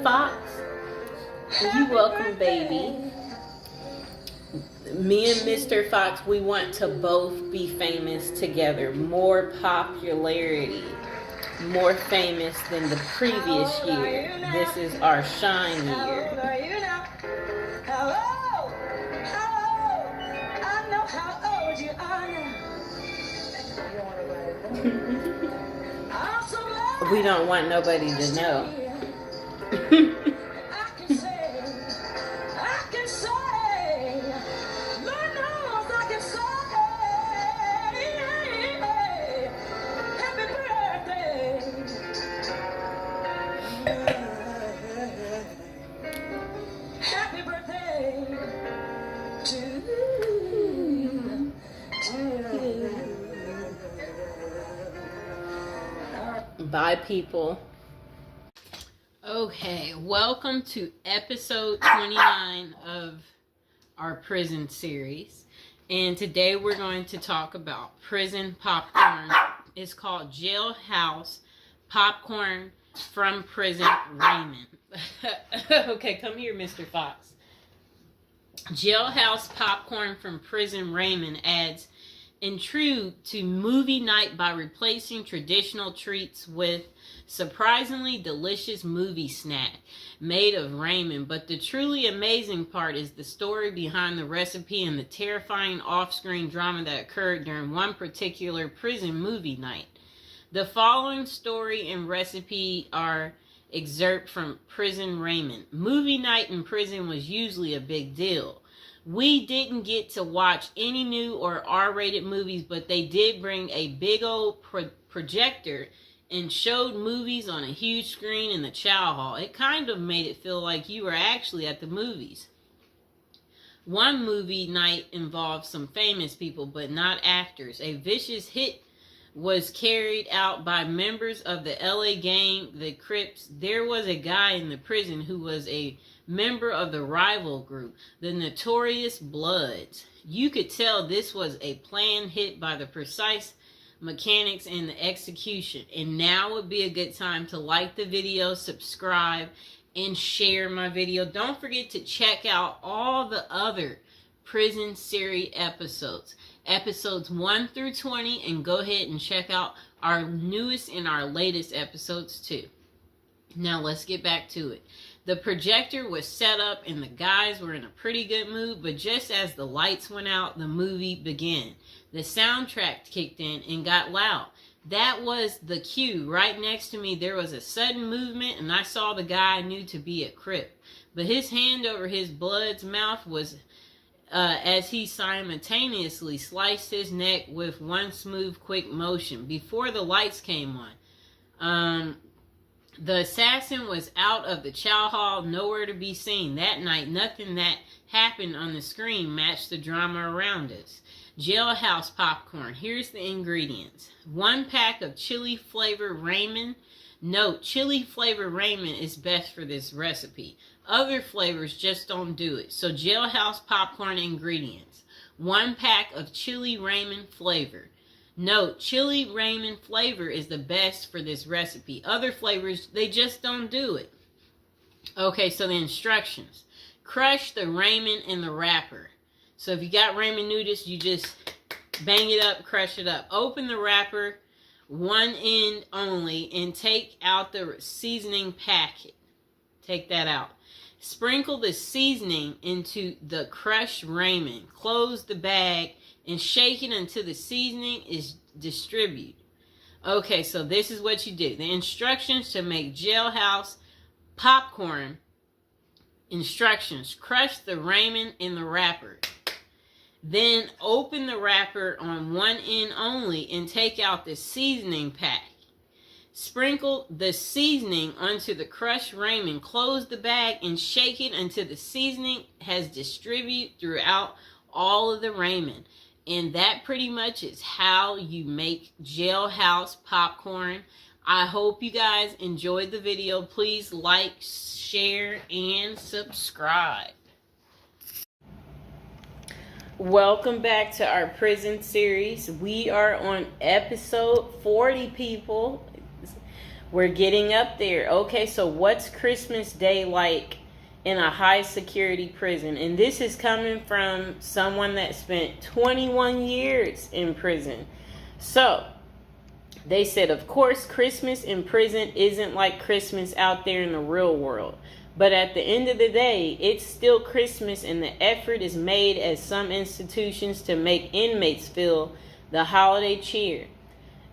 Fox. You welcome, baby. Me and Mr. Fox, we want to both be famous together. More popularity. More famous than the previous year. This is our shine year. We don't want nobody to know. Bye, people. Okay, welcome to episode 29 of our prison series. And today we're going to talk about prison popcorn. It's called Jailhouse Popcorn from Prison Raymond. Okay, come here, Mr. Fox. Jailhouse Popcorn from Prison Raymond adds intrude to movie night by replacing traditional treats with surprisingly delicious movie snack made of Raymond. But the truly amazing part is the story behind the recipe and the terrifying off-screen drama that occurred during one particular prison movie night. The following story and recipe are excerpt from Prison Raymond. Movie night in prison was usually a big deal. We didn't get to watch any new or R-rated movies, but they did bring a big old projector and showed movies on a huge screen in the chow hall. It kind of made it feel like you were actually at the movies. One movie night involved some famous people, but not actors. A vicious hit was carried out by members of the LA gang, the Crips. There was a guy in the prison who was a member of the rival group, the Notorious Bloods. You could tell this was a planned hit by the precise mechanics and the execution. And now would be a good time to like the video, subscribe, and share my video. Don't forget to check out all the other prison series episodes. Episodes 1 through 20, and go ahead and check out our newest and our latest episodes too. Now let's get back to it. The projector was set up and the guys were in a pretty good mood, but just as the lights went out, the movie began. The soundtrack kicked in and got loud. That was the cue. Right next to me, there was a sudden movement, and I saw the guy I knew to be a Crip. But his hand over his blood's mouth was as he simultaneously sliced his neck with one smooth, quick motion. Before the lights came on, the assassin was out of the chow hall, nowhere to be seen. That night, nothing that happened on the screen matched the drama around us. Jailhouse popcorn. Here's the ingredients. 1 pack of chili flavor Raymond. Note, chili flavor Raymond is best for this recipe. Other flavors just don't do it. So Jailhouse popcorn ingredients. 1 pack of chili Raymond flavor. Note, chili Raymond flavor is the best for this recipe. Other flavors, they just don't do it. Okay, so the instructions. Crush the Raymond in the wrapper. So if you got Raymond noodles, you just bang it up, crush it up. Open the wrapper, one end only, and take out the seasoning packet. Take that out. Sprinkle the seasoning into the crushed Raymond. Close the bag and shake it until the seasoning is distributed. Okay, so this is what you do. The instructions to make Jailhouse popcorn. Instructions. Crush the Raymond in the wrapper. Then open the wrapper on one end only and take out the seasoning pack. Sprinkle the seasoning onto the crushed Raymond. Close the bag and shake it until the seasoning has distributed throughout all of the Raymond. And that pretty much is how you make Jailhouse popcorn. I hope you guys enjoyed the video. Please like, share, and subscribe. Welcome back to our prison series. We are on episode 40, people. We're getting up there. Okay, so what's Christmas Day like in a high security prison? And this is coming from someone that spent 21 years in prison. So they said, of course, Christmas in prison isn't like Christmas out there in the real world. But at the end of the day, it's still Christmas, and the effort is made at some institutions to make inmates feel the holiday cheer.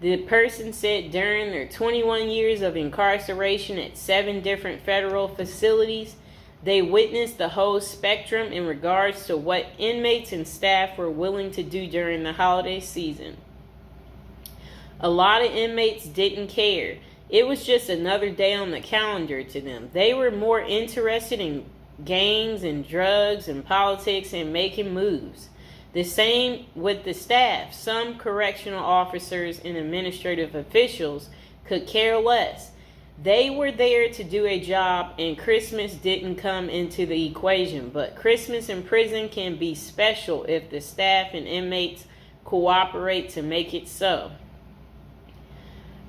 The person said during their 21 years of incarceration at 7 different federal facilities, they witnessed the whole spectrum in regards to what inmates and staff were willing to do during the holiday season. A lot of inmates didn't care. It was just another day on the calendar to them. They were more interested in gangs and drugs and politics and making moves. The same with the staff. Some correctional officers and administrative officials could care less. They were there to do a job, and Christmas didn't come into the equation. But Christmas in prison can be special if the staff and inmates cooperate to make it so.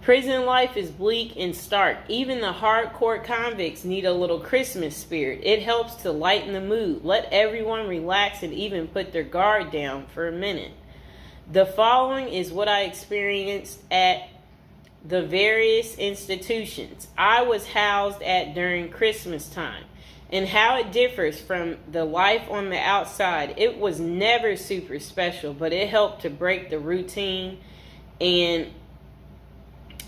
Prison life is bleak and stark. Even the hardcore convicts need a little Christmas spirit. It helps to lighten the mood, let everyone relax, and even put their guard down for a minute. The following is what I experienced at the various institutions I was housed at during Christmas time, and how it differs from the life on the outside. It was never super special, but it helped to break the routine. And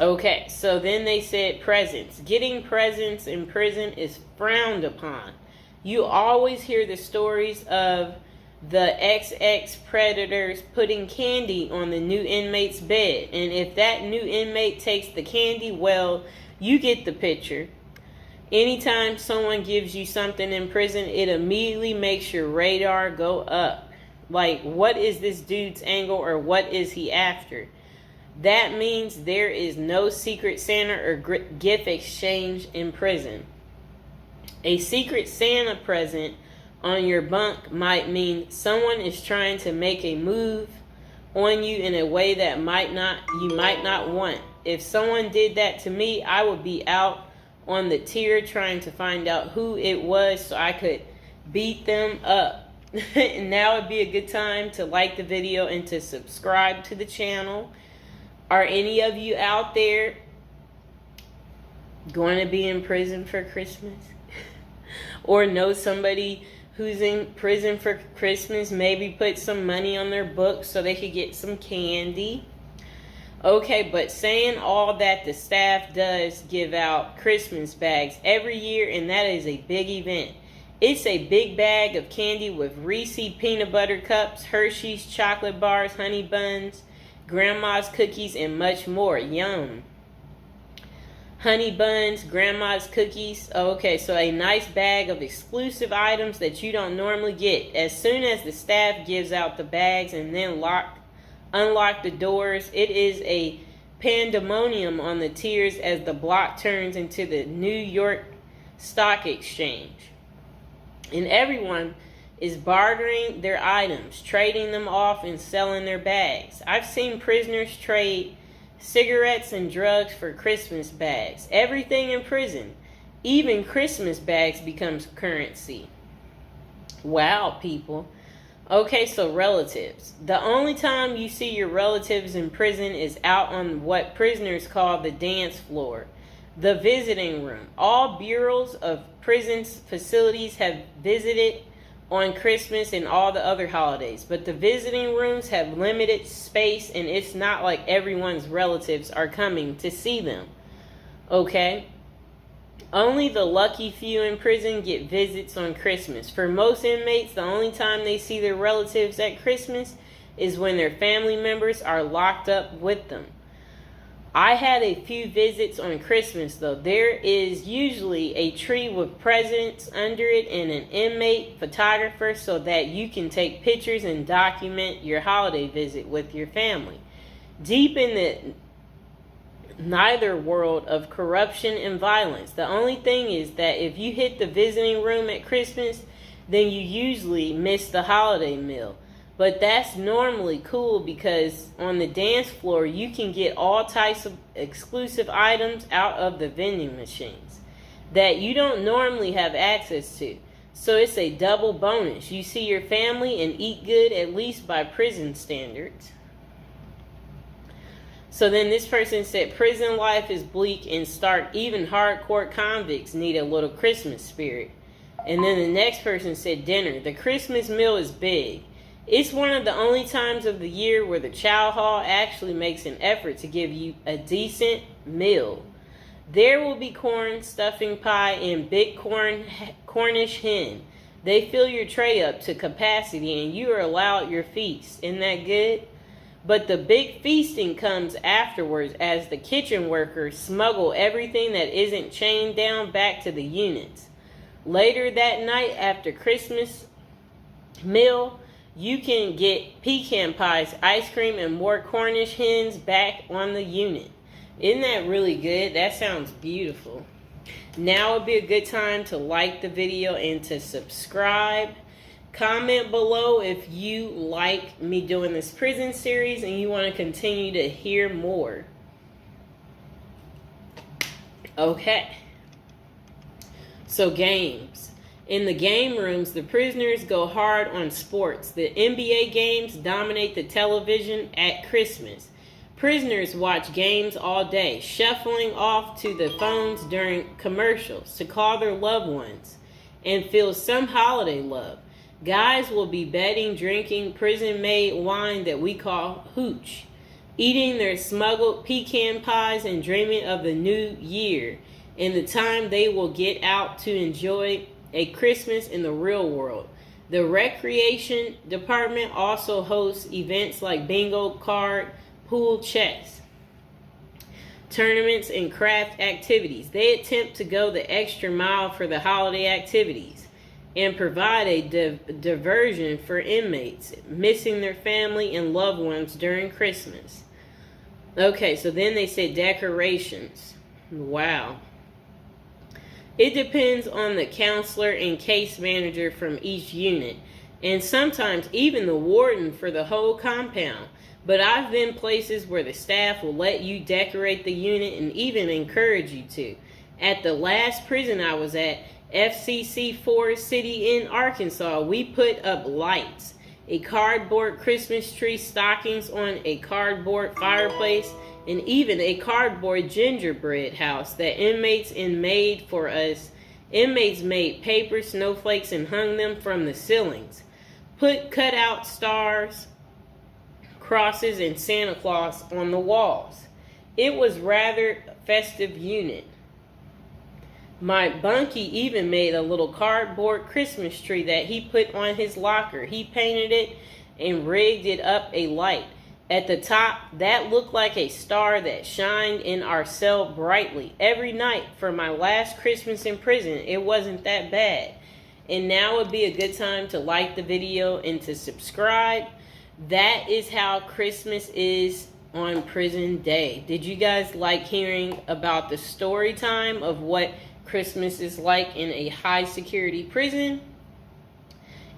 okay, so then they said presents. Getting presents in prison is frowned upon. You always hear the stories of the XX predators putting candy on the new inmate's bed. And if that new inmate takes the candy, well, you get the picture. Anytime someone gives you something in prison, it immediately makes your radar go up. Like, what is this dude's angle, or what is he after? That means there is no secret Santa or gift exchange in prison. A secret Santa present on your bunk might mean someone is trying to make a move on you in a way that you might not want. If someone did that to me, I would be out on the tier trying to find out who it was so I could beat them up. And now would be a good time to like the video and to subscribe to the channel. Are any of you out there going to be in prison for Christmas? Or know somebody who's in prison for Christmas? Maybe put some money on their books so they could get some candy. Okay, but saying all that, the staff does give out Christmas bags every year, and that is a big event. It's a big bag of candy with Reese's peanut butter cups, Hershey's chocolate bars, honey buns, grandma's cookies, and much more. Yum. Honey buns, grandma's cookies. Okay, so a nice bag of exclusive items that you don't normally get. As soon as the staff gives out the bags and then unlock the doors, it is a pandemonium on the tiers as the block turns into the New York Stock Exchange. And everyone is bartering their items, trading them off and selling their bags. I've seen prisoners trade cigarettes and drugs for Christmas bags. Everything in prison, even Christmas bags, becomes currency. Wow, people. Okay, so relatives. The only time you see your relatives in prison is out on what prisoners call the dance floor, the visiting room. All bureaus of prison facilities have visited on Christmas and all the other holidays, but the visiting rooms have limited space, and it's not like everyone's relatives are coming to see them. Okay? Only the lucky few in prison get visits on Christmas. For most inmates, the only time they see their relatives at Christmas is when their family members are locked up with them. I had a few visits on Christmas, though. There is usually a tree with presents under it and an inmate photographer so that you can take pictures and document your holiday visit with your family. Deep in the neither world of corruption and violence, the only thing is that if you hit the visiting room at Christmas, then you usually miss the holiday meal. But that's normally cool because on the dance floor, you can get all types of exclusive items out of the vending machines that you don't normally have access to. So it's a double bonus. You see your family and eat good, at least by prison standards. So then this person said, prison life is bleak and stark. Even hardcore convicts need a little Christmas spirit. And then the next person said, dinner. The Christmas meal is big. It's one of the only times of the year where the chow hall actually makes an effort to give you a decent meal. There will be corn, stuffing pie, and big Cornish hen. They fill your tray up to capacity and you are allowed your feast. Isn't that good? But the big feasting comes afterwards as the kitchen workers smuggle everything that isn't chained down back to the units. Later that night after Christmas meal, you can get pecan pies, ice cream, and more Cornish hens back on the unit. Isn't that really good? That sounds beautiful. Now would be a good time to like the video and to subscribe. Comment below if you like me doing this prison series and you want to continue to hear more. Okay. So games. In the game rooms, the prisoners go hard on sports. The NBA games dominate the television at Christmas. Prisoners watch games all day, shuffling off to the phones during commercials to call their loved ones and feel some holiday love. Guys will be betting, drinking prison-made wine that we call hooch, eating their smuggled pecan pies and dreaming of the new year and the time they will get out to enjoy a Christmas in the real world. The recreation department also hosts events like bingo card, pool, chess, tournaments, and craft activities. They attempt to go the extra mile for the holiday activities and provide a diversion for inmates missing their family and loved ones during Christmas. Okay, so then they said decorations. Wow. It depends on the counselor and case manager from each unit, and sometimes even the warden for the whole compound. But I've been places where the staff will let you decorate the unit and even encourage you to. At the last prison I was at, FCC Forest City in Arkansas, we put up lights, a cardboard Christmas tree, stockings on a cardboard fireplace, and even a cardboard gingerbread house that inmates made for us. Inmates made paper snowflakes and hung them from the ceilings. Put cutout stars, crosses, and Santa Claus on the walls. It was rather festive unit. My bunkie even made a little cardboard Christmas tree that he put on his locker. He painted it and rigged it up a light. At the top, that looked like a star that shined in our cell brightly. Every night for my last Christmas in prison, it wasn't that bad. And now would be a good time to like the video and to subscribe. That is how Christmas is on prison day. Did you guys like hearing about the story time of what Christmas is like in a high security prison?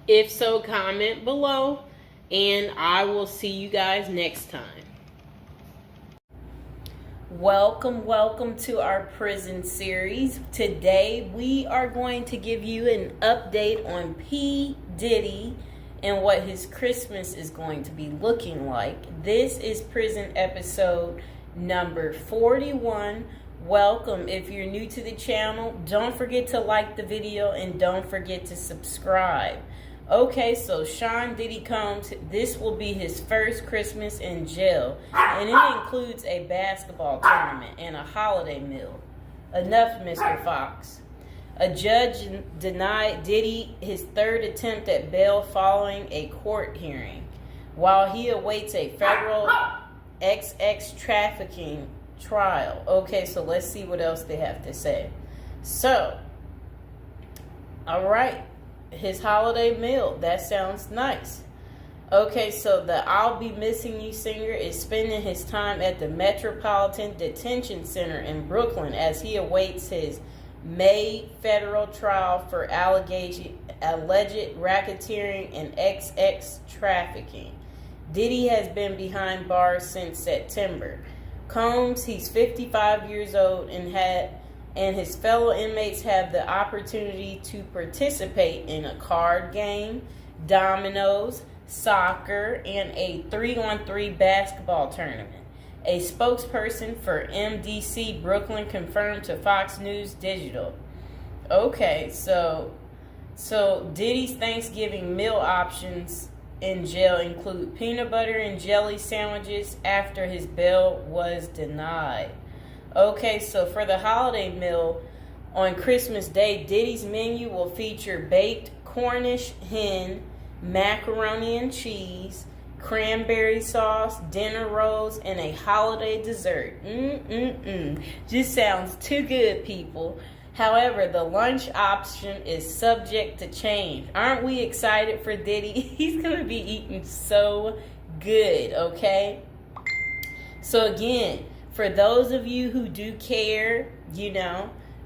If so, comment below, and I will see you guys next time. Welcome to our prison series. Today we are going to give you an update on P. Diddy and what his Christmas is going to be looking like. This is prison episode number 41. Welcome. If you're new to the channel, don't forget to like the video and don't forget to subscribe. Okay, so Sean Diddy Combs, this will be his first Christmas in jail, and it includes a basketball tournament and a holiday meal. Enough, Mr. Fox. A judge denied Diddy his third attempt at bail following a court hearing, while he awaits a federal XX trafficking trial. Okay, so let's see what else they have to say. So, all right, his holiday meal, that sounds nice. Okay, so the I'll Be Missing You singer is spending his time at the Metropolitan Detention Center in Brooklyn as he awaits his May federal trial for allegations alleged racketeering and XX trafficking. Diddy has been behind bars since September. Combs, he's 55 years old and his fellow inmates have the opportunity to participate in a card game, dominoes, soccer, and a 3-on-3 basketball tournament. A spokesperson for MDC Brooklyn confirmed to Fox News Digital. Okay, so Diddy's Thanksgiving meal options in jail include peanut butter and jelly sandwiches after his bail was denied. Okay, so for the holiday meal on Christmas Day, Diddy's menu will feature baked Cornish hen, macaroni and cheese, cranberry sauce, dinner rolls, and a holiday dessert. Just sounds too good, people. However, the lunch option is subject to change. Aren't we excited for Diddy? He's going to be eating so good, okay? So again, for those of you who do care,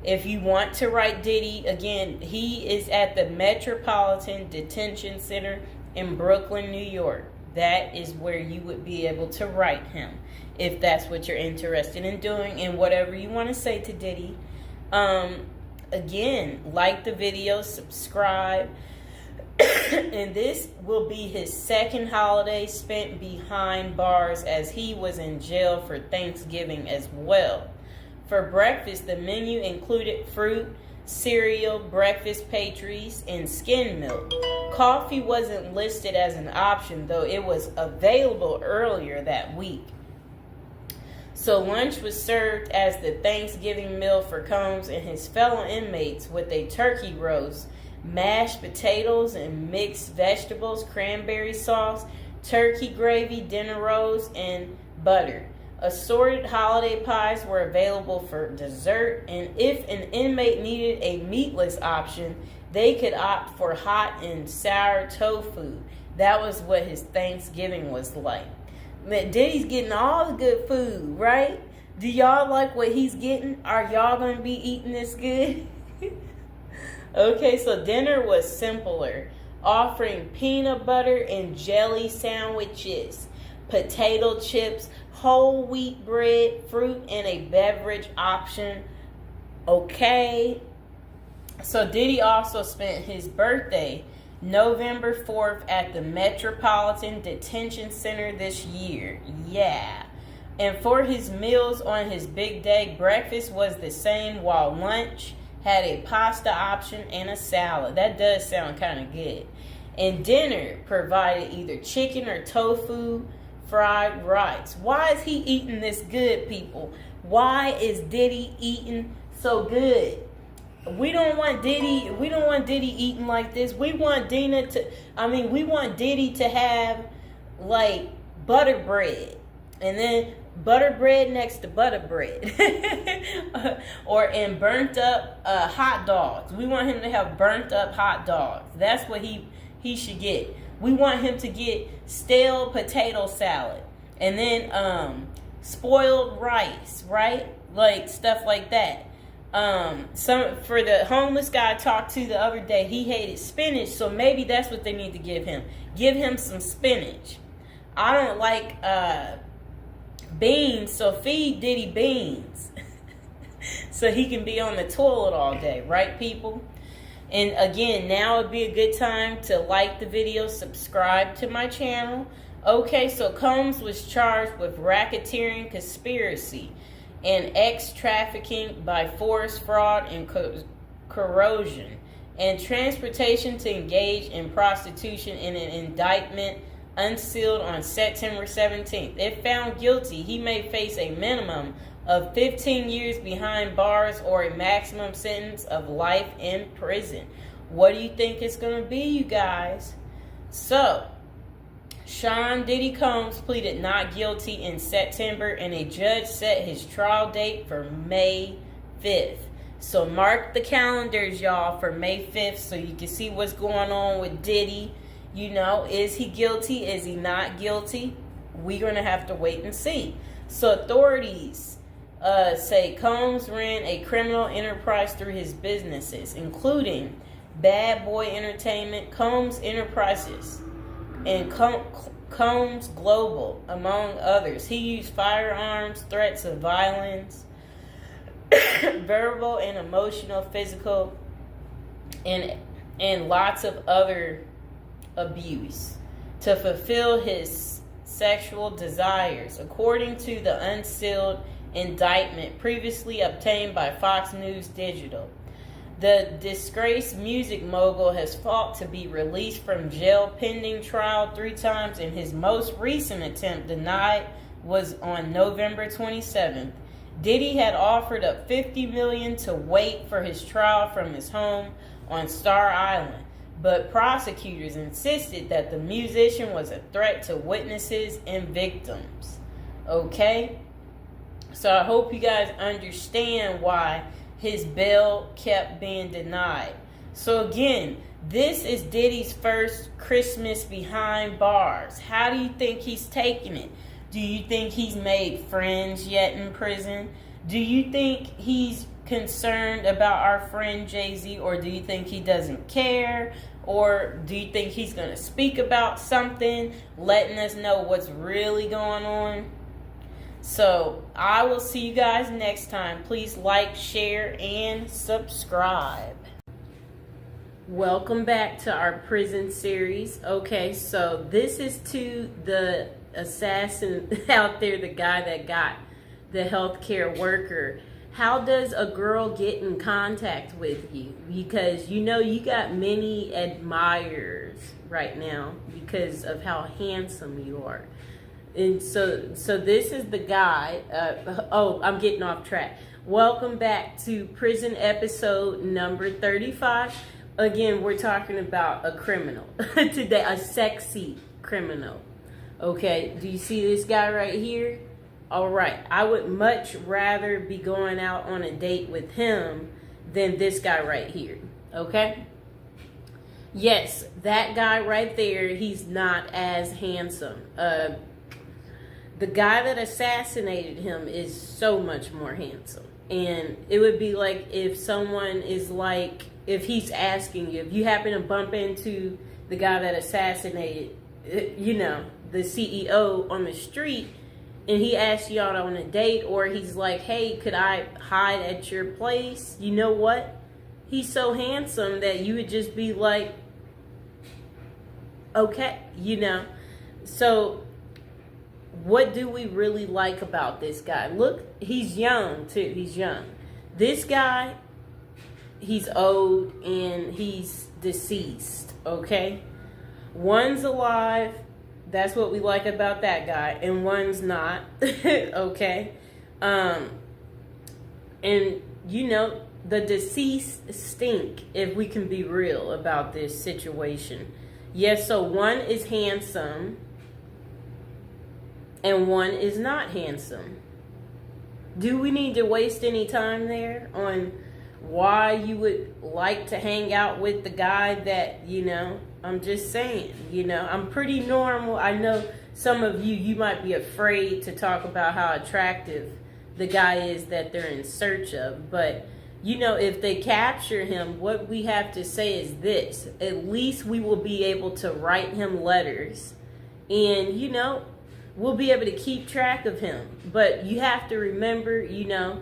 if you want to write Diddy, again, he is at the Metropolitan Detention Center in Brooklyn, New York. That is where you would be able to write him if that's what you're interested in doing, and whatever you want to say to Diddy. Again, like the video, subscribe. And this will be his second holiday spent behind bars, as he was in jail for Thanksgiving as well. For breakfast, the menu included fruit, cereal, breakfast pastries, and skim milk. Coffee wasn't listed as an option, though it was available earlier that week. So lunch was served as the Thanksgiving meal for Combs and his fellow inmates, with a turkey roast, mashed potatoes and mixed vegetables, cranberry sauce, turkey gravy, dinner rolls, and butter. Assorted holiday pies were available for dessert, and if an inmate needed a meatless option, they could opt for hot and sour tofu. That was what his Thanksgiving was like. Diddy's getting all the good food, right? Do y'all like what he's getting? Are y'all going to be eating this good? Okay, so dinner was simpler, offering peanut butter and jelly sandwiches, potato chips, whole wheat bread, fruit, and a beverage option. Okay. So Diddy also spent his birthday November 4th at the Metropolitan Detention Center this year. Yeah. And for his meals on his big day, breakfast was the same, while lunch had a pasta option and a salad. That does sound kind of good. And dinner provided either chicken or tofu, fried rice. Why is he eating this good, people? Why is Diddy eating so good? We don't want Diddy eating like this. We want Diddy to have like butter bread, and then butter bread next to butter bread. and burnt up hot dogs. We want him to have burnt up hot dogs. That's what he should get. We want him to get stale potato salad, and then spoiled rice, right? Like stuff like that. For the homeless guy I talked to the other day, he hated spinach, so maybe that's what they need to give him. Give him some spinach. I don't like beans, so feed Diddy beans. So he can be on the toilet all day, right, people? And again, now would be a good time to like the video, subscribe to my channel. Okay, so Combs was charged with racketeering, conspiracy, and trafficking by force, fraud, and corrosion, and transportation to engage in prostitution in an indictment unsealed on September 17th. If found guilty, he may face a minimum of 15 years behind bars or a maximum sentence of life in prison. What do you think it's going to be, you guys? So, Sean Diddy Combs pleaded not guilty in September, and a judge set his trial date for May 5th. So mark the calendars, y'all, for May 5th so you can see what's going on with Diddy. Is he guilty? Is he not guilty? We're going to have to wait and see. So authorities say Combs ran a criminal enterprise through his businesses, including Bad Boy Entertainment, Combs Enterprises, and Combs Global, among others. He used firearms, threats of violence, verbal and emotional, physical, and lots of other abuse to fulfill his sexual desires, according to the unsealed indictment previously obtained by Fox News Digital. The disgraced music mogul has fought to be released from jail pending trial 3 times, and his most recent attempt, denied, was on November 27th. Diddy had offered up $50 million to wait for his trial from his home on Star Island, but prosecutors insisted that the musician was a threat to witnesses and victims. Okay? So I hope you guys understand why his bail kept being denied. So again, this is Diddy's first Christmas behind bars. How do you think he's taking it? Do you think he's made friends yet in prison? Do you think he's concerned about our friend Jay-Z, or do you think he doesn't care? Or do you think he's going to speak about something, letting us know what's really going on? So I will see you guys next time. Please like, share, and subscribe. Welcome back to our prison series. Okay, so this is to the assassin out there, the guy that got the healthcare worker. How does a girl get in contact with you? Because you know you got many admirers right now because of how handsome you are. And so this is the guy. I'm getting off track. Welcome back to prison episode number 35. Again, we're talking about a criminal today, a sexy criminal. Okay, do you see this guy right here? All right, I would much rather be going out on a date with him than this guy right here. Okay? Yes, that guy right there, he's not as handsome. The guy that assassinated him is so much more handsome. And it would be like if someone is like, if he's asking you, if you happen to bump into the guy that assassinated, you know, the CEO on the street, and he asks you out on a date, or he's like, hey, could I hide at your place? You know what? He's so handsome that you would just be like, okay, you know. So what do we really like about this guy? Look, he's young too. He's young. This guy, he's old and he's deceased, okay? One's alive. That's what we like about that guy. And one's not, okay? And, you know, the deceased stink, if we can be real about this situation. Yes, so one is handsome and one is not handsome. Do we need to waste any time there on why you would like to hang out with the guy that, you know, I'm just saying, you know, I'm pretty normal. I know some of you might be afraid to talk about how attractive the guy is that they're in search of. But, you know, if they capture him, what we have to say is this. At least we will be able to write him letters and, you know, we'll be able to keep track of him. But you have to remember, you know,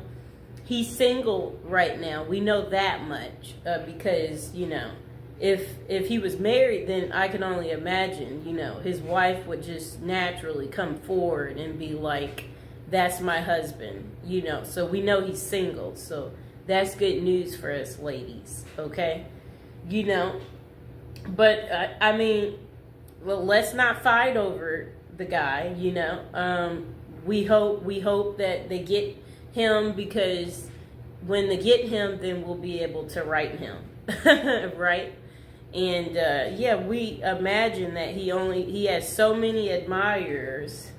he's single right now. We know that much because, you know, if he was married, then I can only imagine, you know, his wife would just naturally come forward and be like, that's my husband, you know. So we know he's single. So that's good news for us ladies, okay? You know, but I mean, well, let's not fight over the guy, you know. We hope that they get him, because when they get him, then we'll be able to write him, right? And yeah, we imagine that he has so many admirers.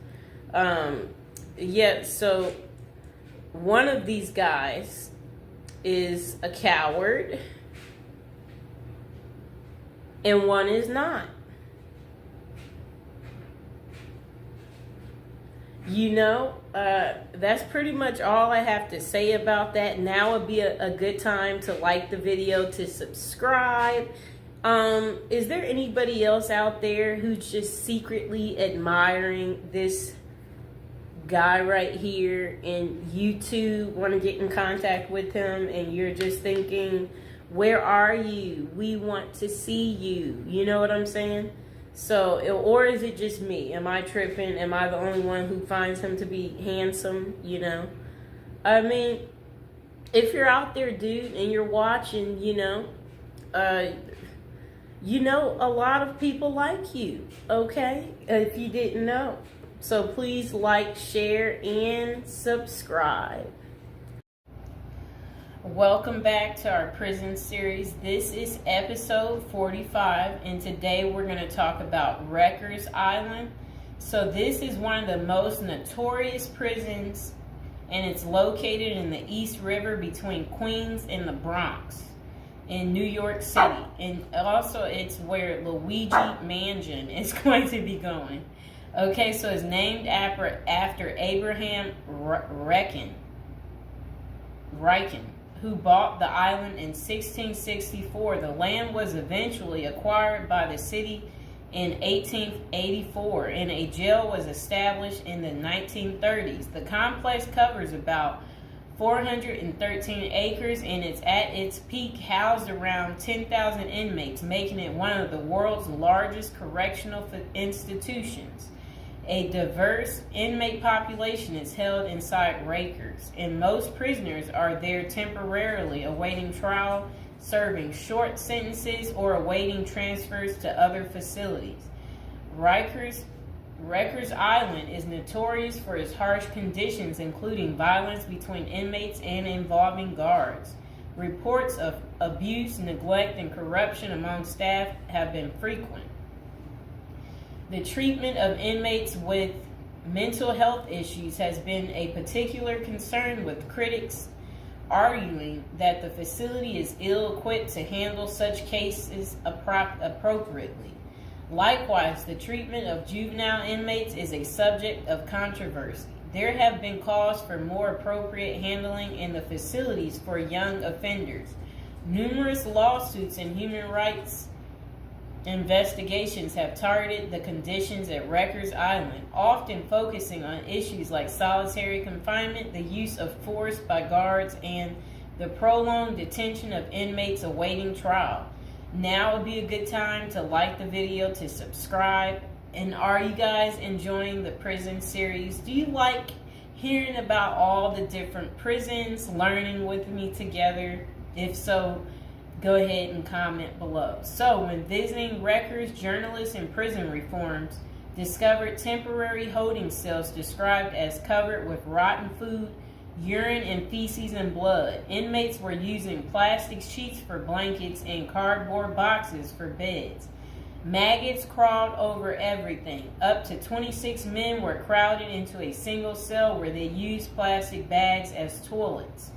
Yeah, so one of these guys is a coward and one is not. That's pretty much all I have to say about that. Now would be a good time to like the video, to subscribe. Is there anybody else out there who's just secretly admiring this guy right here and you too want to get in contact with him and you're just thinking, where are you? We want to see you. You know what I'm saying? So, or is it just me? Am I tripping? Am I the only one who finds him to be handsome? I mean, if you're out there, dude, and you're watching, a lot of people like you, okay? If you didn't know. So please like, share, and subscribe. Welcome back to our prison series. This is episode 45, and today we're going to talk about Rikers Island. So this is one of the most notorious prisons, and it's located in the East River between Queens and the Bronx in New York City. And also it's where Luigi Mansion is going to be going. Okay, so it's named after Abraham Riken, who bought the island in 1664. The land was eventually acquired by the city in 1884, and a jail was established in the 1930s. The complex covers about 413 acres, and it's at its peak housed around 10,000 inmates, making it one of the world's largest correctional institutions. A diverse inmate population is held inside Rikers, and most prisoners are there temporarily awaiting trial, serving short sentences, or awaiting transfers to other facilities. Rikers Island is notorious for its harsh conditions, including violence between inmates and involving guards. Reports of abuse, neglect, and corruption among staff have been frequent. The treatment of inmates with mental health issues has been a particular concern, with critics arguing that the facility is ill-equipped to handle such cases appropriately. Likewise, the treatment of juvenile inmates is a subject of controversy. There have been calls for more appropriate handling in the facilities for young offenders. Numerous lawsuits and human rights investigations have targeted the conditions at Rikers Island, often focusing on issues like solitary confinement, the use of force by guards, and the prolonged detention of inmates awaiting trial. Now would be a good time to like the video, to subscribe. And are you guys enjoying the prison series? Do you like hearing about all the different prisons, learning with me together? If so, go ahead and comment below. So, when visiting Rikers, journalists and prison reforms discovered temporary holding cells described as covered with rotten food, urine, and feces and blood. Inmates were using plastic sheets for blankets and cardboard boxes for beds. Maggots crawled over everything. Up to 26 men were crowded into a single cell where they used plastic bags as toilets.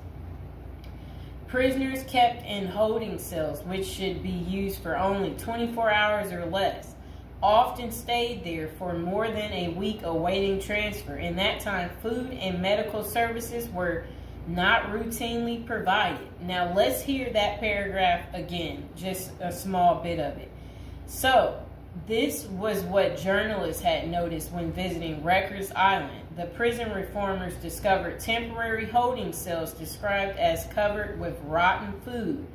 Prisoners kept in holding cells, which should be used for only 24 hours or less, often stayed there for more than a week awaiting transfer. In that time, food and medical services were not routinely provided. Now let's hear that paragraph again, just a small bit of it. So, this was what journalists had noticed when visiting Rikers Island. The prison reformers discovered temporary holding cells described as covered with rotten food,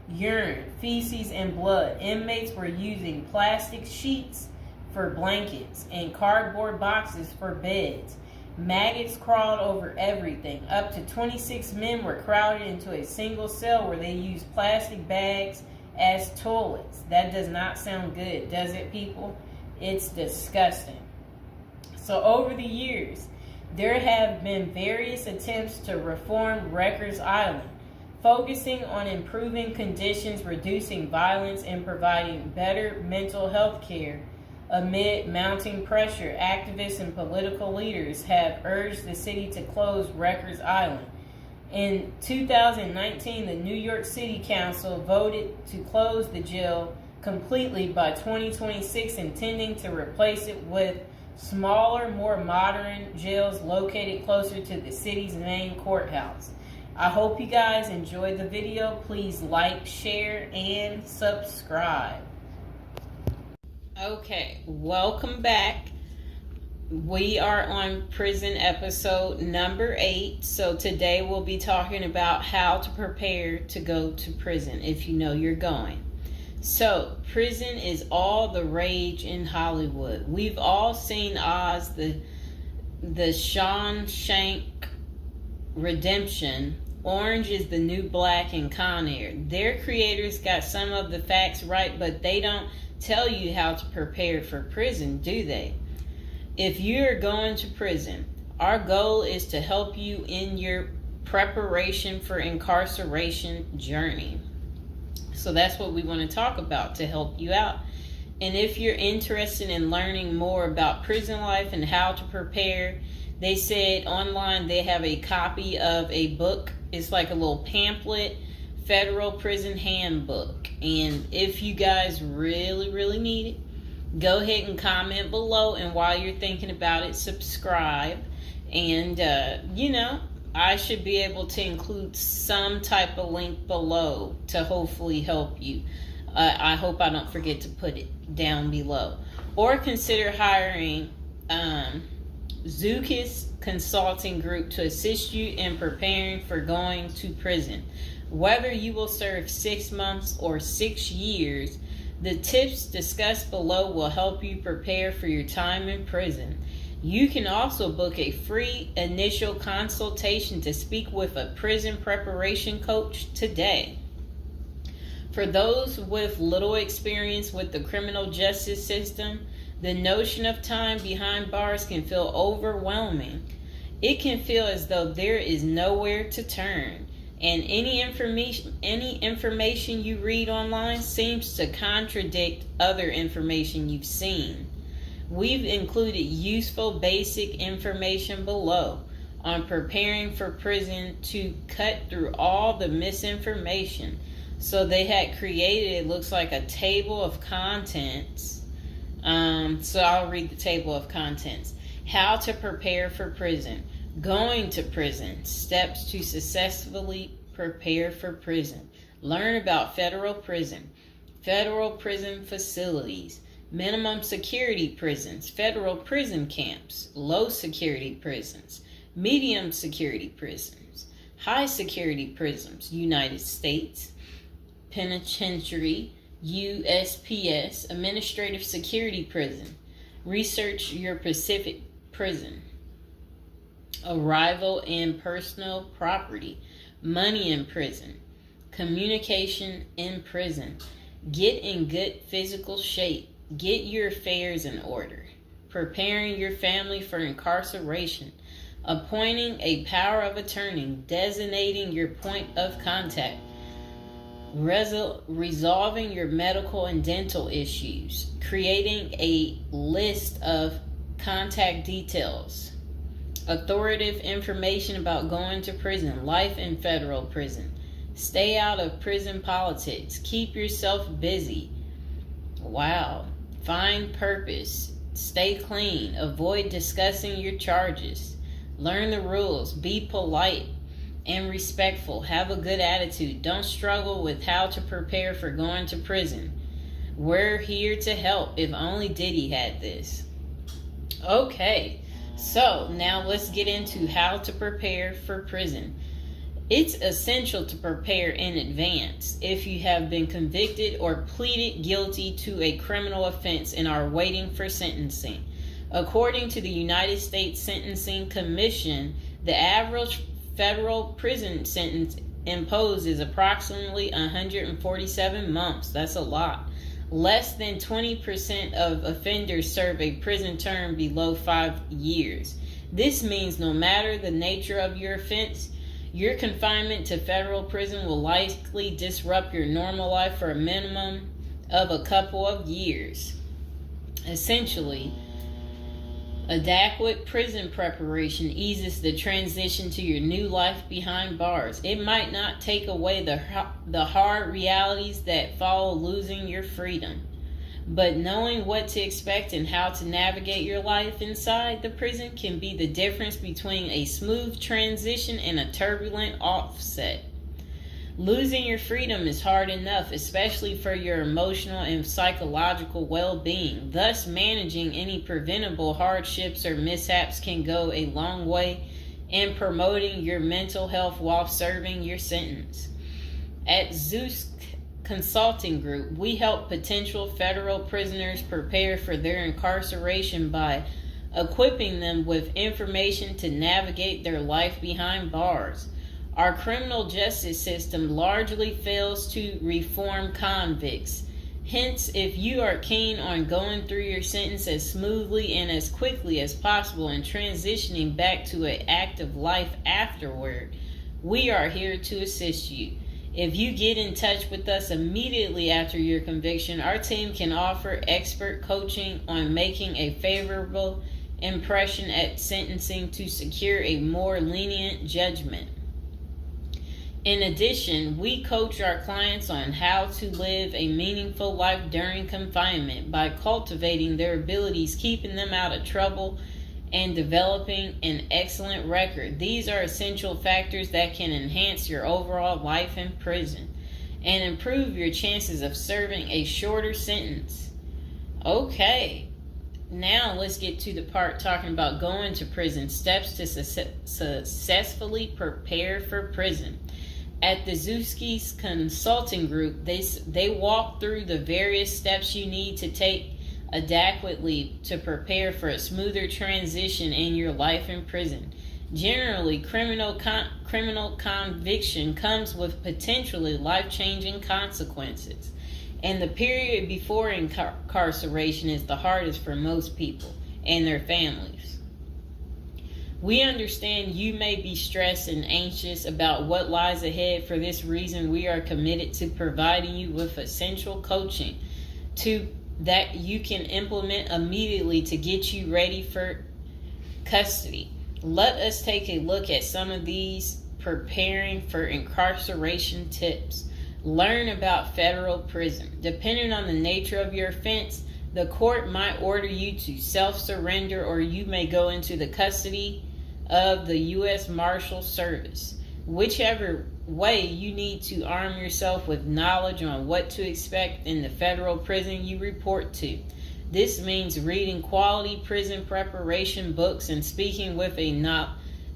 urine, feces, and blood. Inmates were using plastic sheets for blankets and cardboard boxes for beds. Maggots crawled over everything. Up to 26 men were crowded into a single cell where they used plastic bags as toilets. That does not sound good, does it, people? It's disgusting. So over the years, there have been various attempts to reform Rikers Island, focusing on improving conditions, reducing violence, and providing better mental health care. Amid mounting pressure, activists and political leaders have urged the city to close Rikers Island. In 2019, the New York City Council voted to close the jail completely by 2026, intending to replace it with smaller, more modern jails located closer to the city's main courthouse. I hope you guys enjoyed the video. Please like, share, and subscribe. Okay, welcome back. We are on prison episode number 8. So today we'll be talking about how to prepare to go to prison if you know you're going. So prison is all the rage in Hollywood. We've all seen Oz, the Shawshank Redemption. Orange is the New Black, and Con Air. Their creators got some of the facts right, but they don't tell you how to prepare for prison, do they? If you're going to prison, our goal is to help you in your preparation for incarceration journey. So that's what we want to talk about to help you out. And if you're interested in learning more about prison life and how to prepare, they said online they have a copy of a book. It's like a little pamphlet, Federal Prison Handbook. And if you guys really need it, go ahead and comment below, and while you're thinking about it, subscribe. And I should be able to include some type of link below to hopefully help you. I hope I don't forget to put it down below. Or consider hiring Zukis Consulting Group to assist you in preparing for going to prison. Whether you will serve 6 months or 6 years, the tips discussed below will help you prepare for your time in prison. You can also book a free initial consultation to speak with a prison preparation coach today. For those with little experience with the criminal justice system, the notion of time behind bars can feel overwhelming. It can feel as though there is nowhere to turn, and any information you read online seems to contradict other information you've seen. We've included useful basic information below on preparing for prison to cut through all the misinformation. So they had created, it looks like, a table of contents. So I'll read the table of contents. How to prepare for prison. Going to prison. Steps to successfully prepare for prison. Learn about federal prison. Federal prison facilities. Minimum security prisons. Federal prison camps. Low security prisons. Medium security prisons. High security prisons. United States Penitentiary. USPS, Administrative Security Prison. Research your Pacific Prison. Arrival and personal property. Money in prison. Communication in prison. Get in good physical shape. Get your affairs in order. Preparing your family for incarceration. Appointing a power of attorney. Designating your point of contact. Resolving your medical and dental issues. Creating a list of contact details. Authoritative information about going to prison. Life in federal prison. Stay out of prison politics. Keep yourself busy. Wow. Find purpose. Stay clean. Avoid discussing your charges. Learn the rules. Be polite and respectful. Have a good attitude. Don't struggle with how to prepare for going to prison. We're here to help. If only Diddy had this. Okay, so now let's get into how to prepare for prison. It's essential to prepare in advance if you have been convicted or pleaded guilty to a criminal offense and are waiting for sentencing. According to the United States Sentencing Commission, the average federal prison sentence imposed is approximately 147 months. That's a lot. Less than 20% of offenders serve a prison term below 5 years. This means no matter the nature of your offense, your confinement to federal prison will likely disrupt your normal life for a minimum of a couple of years. Essentially, adequate prison preparation eases the transition to your new life behind bars. It might not take away the hard realities that follow losing your freedom, But knowing what to expect and how to navigate your life inside the prison can be the difference between a smooth transition and a turbulent offset. Losing your freedom is hard enough, especially for your emotional and psychological well-being. Thus, managing any preventable hardships or mishaps can go a long way in promoting your mental health while serving your sentence. At Zeus Consulting Group, we help potential federal prisoners prepare for their incarceration by equipping them with information to navigate their life behind bars. Our criminal justice system largely fails to reform convicts. Hence, if you are keen on going through your sentence as smoothly and as quickly as possible and transitioning back to an active life afterward, we are here to assist you. If you get in touch with us immediately after your conviction, our team can offer expert coaching on making a favorable impression at sentencing to secure a more lenient judgment. In addition, we coach our clients on how to live a meaningful life during confinement by cultivating their abilities, keeping them out of trouble, and developing an excellent record. These are essential factors that can enhance your overall life in prison and improve your chances of serving a shorter sentence. Okay, now let's get to the part talking about going to prison, steps to successfully prepare for prison. At the Zuski's Consulting Group, they walk through the various steps you need to take adequately to prepare for a smoother transition in your life in prison. Generally, criminal conviction comes with potentially life-changing consequences, and the period before incarceration is the hardest for most people and their families. We understand you may be stressed and anxious about what lies ahead. For this reason, we are committed to providing you with essential coaching that you can implement immediately to get you ready for custody. Let us take a look at some of these preparing for incarceration tips. Learn about federal prison. Depending on the nature of your offense, the court might order you to self-surrender, or you may go into the custody of the U.S. Marshal Service. Whichever way, you need to arm yourself with knowledge on what to expect in the federal prison you report to. This means reading quality prison preparation books and speaking with a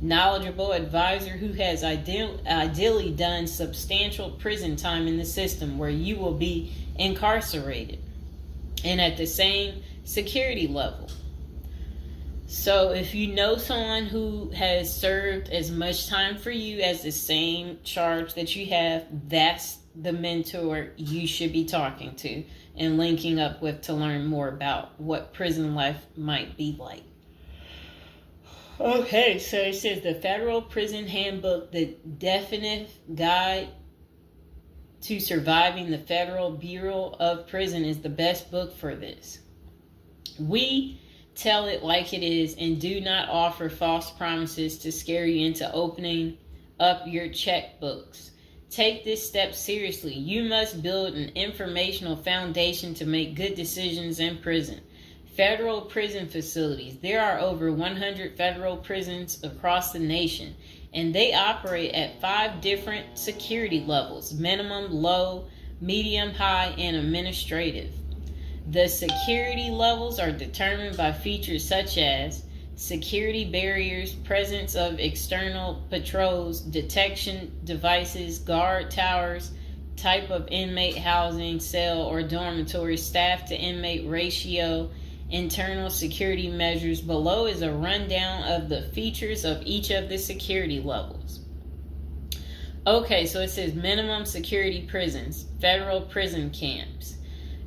knowledgeable advisor who has ideally done substantial prison time in the system where you will be incarcerated and at the same security level. So if you know someone who has served as much time for you as the same charge that you have, that's the mentor you should be talking to and linking up with to learn more about what prison life might be like. Okay, so it says the Federal Prison Handbook, the definitive guide to surviving the Federal Bureau of Prison, is the best book for this. We tell it like it is and do not offer false promises to scare you into opening up your checkbooks. Take this step seriously. You must build an informational foundation to make good decisions in prison. Federal prison facilities. There are over 100 federal prisons across the nation, and they operate at 5 different security levels: minimum, low, medium, high, and administrative. The security levels are determined by features such as security barriers, presence of external patrols, detection devices, guard towers, type of inmate housing, cell or dormitory, staff to inmate ratio, internal security measures. Below is a rundown of the features of each of the security levels. Okay, so it says minimum security prisons, federal prison camps.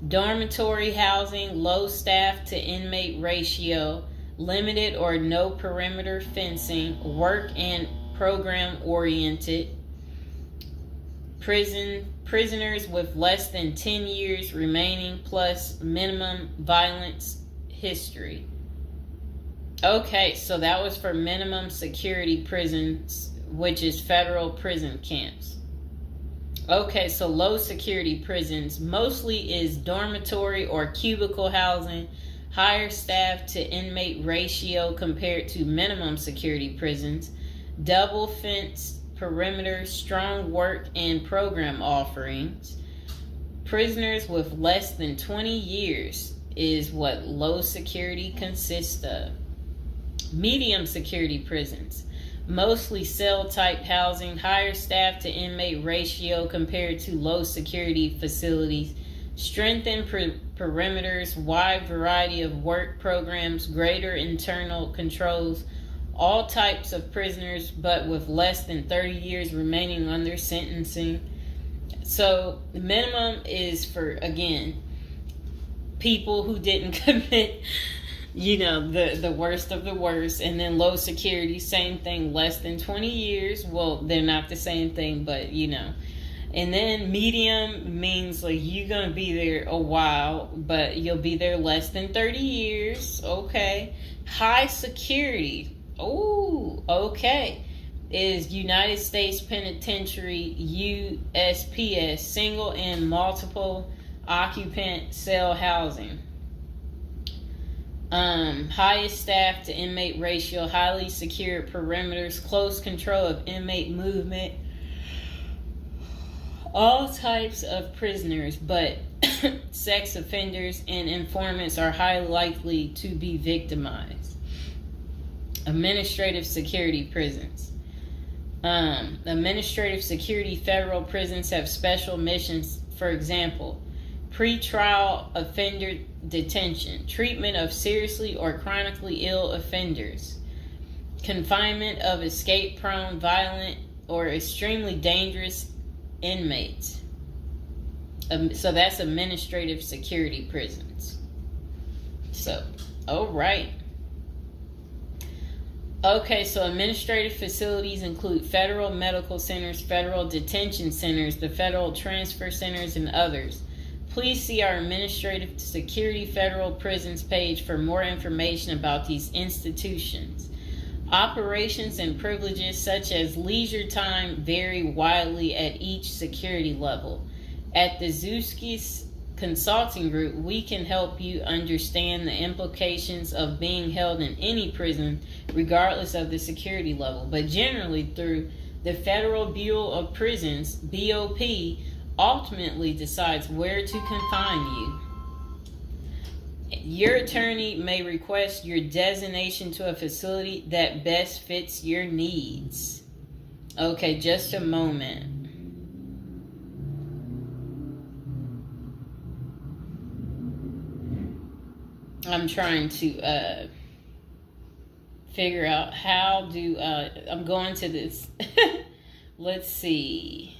Dormitory housing, low staff to inmate ratio, limited or no perimeter fencing, work and program oriented. Prisoners with less than 10 years remaining plus minimum violence history. Okay, so that was for minimum security prisons, which is federal prison camps. Okay, so low security prisons mostly is dormitory or cubicle housing, higher staff to inmate ratio compared to minimum security prisons, double fenced perimeter, strong work and program offerings. Prisoners with less than 20 years is what low security consists of. Medium security prisons, mostly cell type housing, higher staff to inmate ratio compared to low security facilities, strengthened perimeters, wide variety of work programs, greater internal controls, all types of prisoners but with less than 30 years remaining under sentencing. So the minimum is for, again, people who didn't commit the worst of the worst. And then low security, same thing, less than 20 years. Well, they're not the same thing, but and then medium means like you're gonna be there a while, but you'll be there less than 30 years. Okay. High security, oh, okay, is United States Penitentiary, USPS, single and multiple occupant cell housing. Highest staff to inmate ratio, highly secure perimeters, close control of inmate movement, all types of prisoners, but sex offenders and informants are highly likely to be victimized. Administrative security prisons. Administrative security federal prisons have special missions. For example, pretrial offender detention, treatment of seriously or chronically ill offenders, confinement of escape-prone, violent, or extremely dangerous inmates. So that's administrative security prisons. So, all right. Okay, so administrative facilities include federal medical centers, federal detention centers, the federal transfer centers, and others. Please see our Administrative Security Federal Prisons page for more information about these institutions. Operations and privileges such as leisure time vary widely at each security level. At the Zuskis Consulting Group, we can help you understand the implications of being held in any prison, regardless of the security level. But generally, through the Federal Bureau of Prisons, BOP, ultimately decides where to confine you. Your attorney may request your designation to a facility that best fits your needs. Okay, just a moment. I'm trying to figure out how do I'm going to this. Let's see.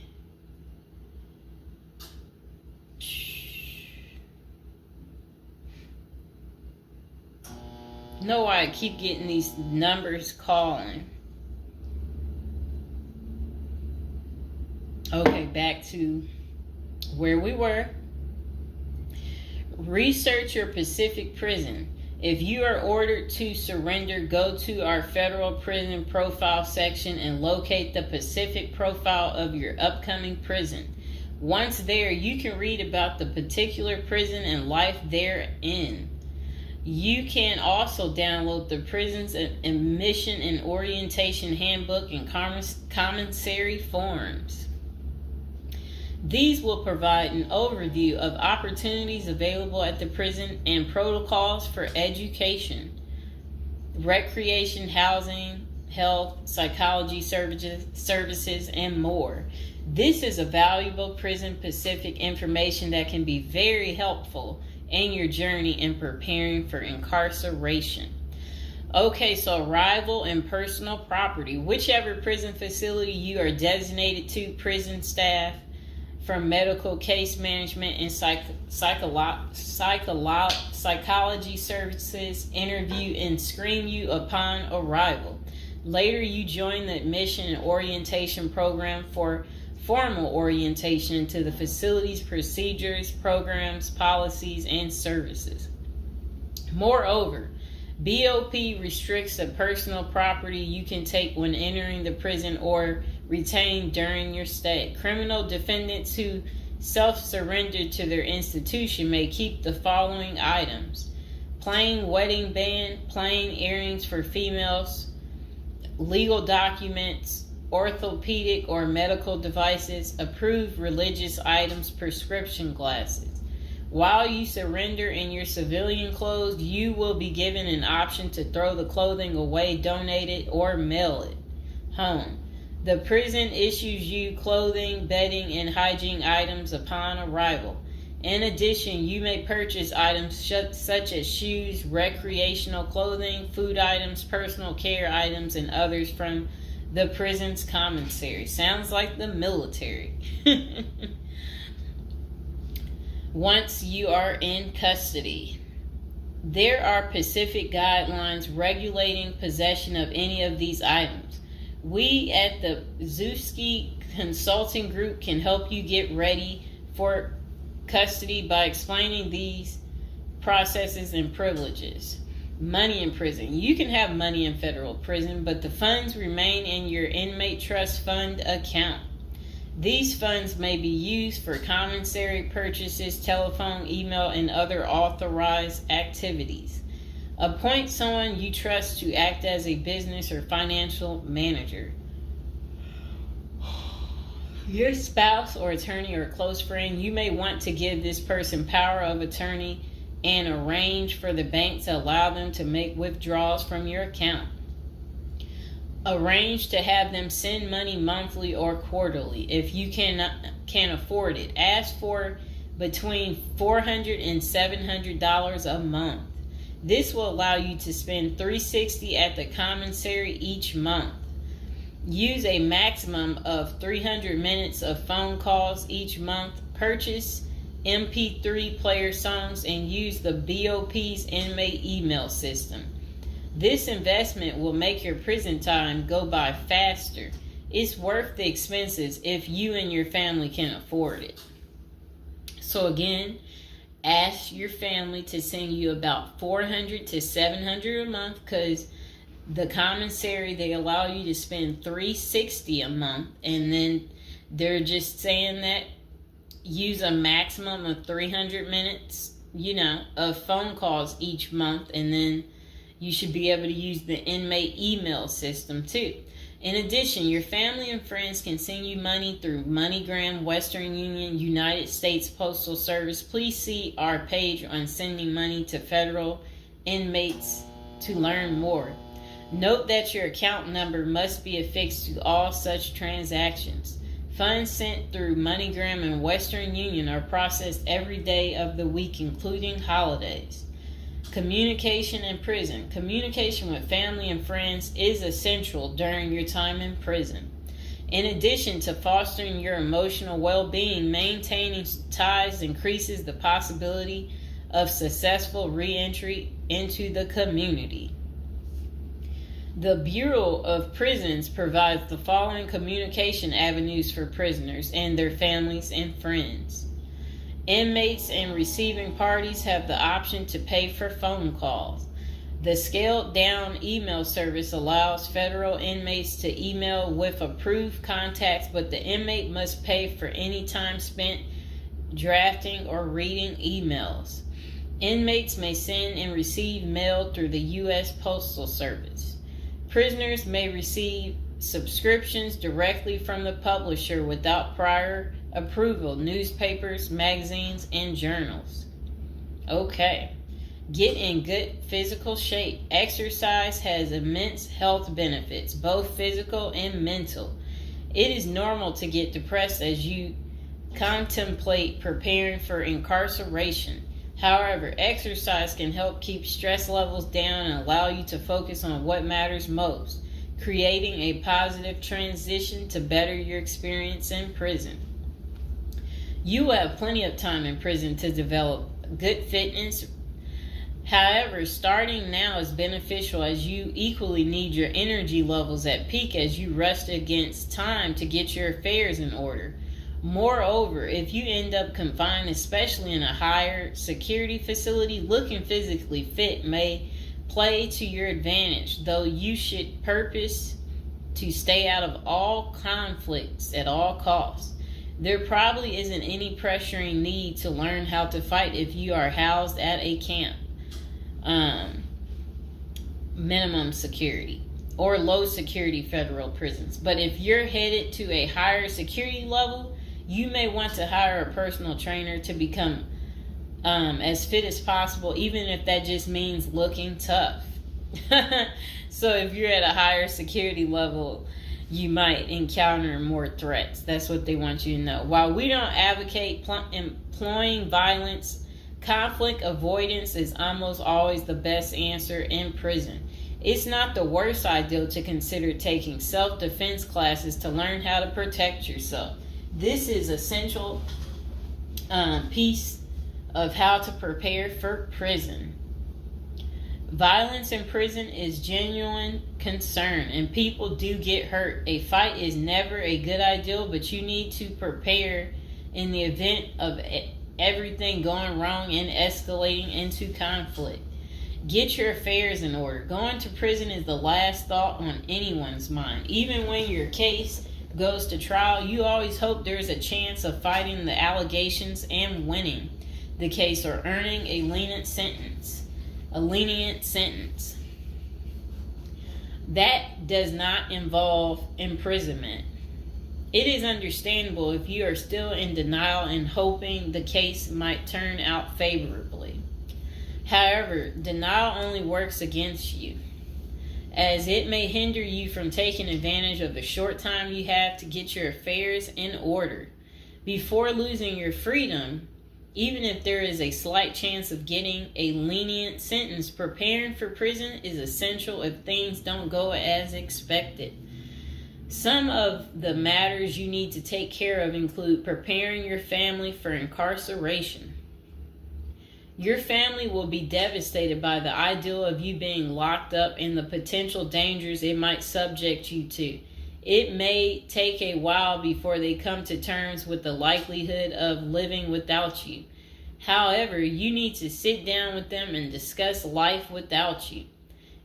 Know why I keep getting these numbers calling. Okay, back to where we were. Research your Pacific prison. If you are ordered to surrender, go to our federal prison profile section and locate the Pacific profile of your upcoming prison. Once there, you can read about the particular prison and life therein. You can also download the prison's admission and orientation handbook and commissary forms. These will provide an overview of opportunities available at the prison and protocols for education, recreation, housing, health, psychology services, and more. This is a valuable Prison Pacific information that can be very helpful in your journey in preparing for incarceration. Okay, so arrival and personal property. Whichever prison facility you are designated to, prison staff from medical case management and psychology services interview and screen you upon arrival. Later, you join the admission and orientation program for formal orientation into the facility's procedures, programs, policies, and services. Moreover, BOP restricts the personal property you can take when entering the prison or retained during your stay. Criminal defendants who self-surrender to their institution may keep the following items: plain wedding band, plain earrings for females, legal documents, orthopedic or medical devices, approved religious items, prescription glasses. While you surrender in your civilian clothes, you will be given an option to throw the clothing away, donate it, or mail it home. The prison issues you clothing, bedding, and hygiene items upon arrival. In addition, you may purchase items such as shoes, recreational clothing, food items, personal care items, and others from the prison's commissary. Sounds like the military. Once you are in custody, there are specific guidelines regulating possession of any of these items. We at the Zuski Consulting Group can help you get ready for custody by explaining these processes and privileges. Money in prison. You can have money in federal prison, but the funds remain in your inmate trust fund account. These funds may be used for commissary purchases, telephone, email, and other authorized activities. Appoint someone you trust to act as a business or financial manager. Your spouse or attorney or close friend, you may want to give this person power of attorney and arrange for the bank to allow them to make withdrawals from your account. Arrange to have them send money monthly or quarterly if you can afford it. Ask for between $400 and $700 a month. This will allow you to spend $360 at the commissary each month. Use a maximum of 300 minutes of phone calls each month. Purchase MP3 player songs and use the BOP's inmate email system. This investment will make your prison time go by faster. It's worth the expenses if you and your family can afford it. So again, ask your family to send you about $400 to $700 a month, because the commissary, they allow you to spend $360 a month, and then they're just saying that use a maximum of 300 minutes, of phone calls each month, and then you should be able to use the inmate email system too. In addition, your family and friends can send you money through MoneyGram, Western Union, United States Postal Service. Please see our page on sending money to federal inmates to learn more. Note that your account number must be affixed to all such transactions. Funds sent through MoneyGram and Western Union are processed every day of the week, including holidays. Communication in prison. Communication with family and friends is essential during your time in prison. In addition to fostering your emotional well-being, maintaining ties increases the possibility of successful re-entry into the community. The Bureau of Prisons provides the following communication avenues for prisoners and their families and friends. Inmates and receiving parties have the option to pay for phone calls. The scaled-down email service allows federal inmates to email with approved contacts, but the inmate must pay for any time spent drafting or reading emails. Inmates may send and receive mail through the U.S. Postal Service. Prisoners may receive subscriptions directly from the publisher without prior approval, newspapers, magazines, and journals. Okay. Get in good physical shape. Exercise has immense health benefits, both physical and mental. It is normal to get depressed as you contemplate preparing for incarceration. However, exercise can help keep stress levels down and allow you to focus on what matters most, creating a positive transition to better your experience in prison. You will have plenty of time in prison to develop good fitness. However, starting now is beneficial as you equally need your energy levels at peak as you rush against time to get your affairs in order. Moreover, if you end up confined, especially in a higher security facility, looking physically fit may play to your advantage, though you should purpose to stay out of all conflicts at all costs. There probably isn't any pressuring need to learn how to fight if you are housed at a camp, minimum security, or low security federal prisons. But if you're headed to a higher security level, you may want to hire a personal trainer to become as fit as possible, even if that just means looking tough. So if you're at a higher security level, you might encounter more threats. That's what they want you to know. While we don't advocate employing violence, conflict avoidance is almost always the best answer in prison. It's not the worst idea to consider taking self-defense classes to learn how to protect yourself. This is essential piece of how to prepare for prison. Violence in prison is genuine concern, and people do get hurt. A fight is never a good idea, but you need to prepare in the event of everything going wrong and escalating into conflict. Get your affairs in order. Going to prison is the last thought on anyone's mind. Even when your case goes to trial, you always hope there's a chance of fighting the allegations and winning the case or earning a lenient sentence. That does not involve imprisonment. It is understandable if you are still in denial and hoping the case might turn out favorably. However, denial only works against you, as it may hinder you from taking advantage of the short time you have to get your affairs in order. Before losing your freedom, even if there is a slight chance of getting a lenient sentence, preparing for prison is essential if things don't go as expected. Some of the matters you need to take care of include preparing your family for incarceration. Your family will be devastated by the idea of you being locked up and the potential dangers it might subject you to. It may take a while before they come to terms with the likelihood of living without you. However, you need to sit down with them and discuss life without you.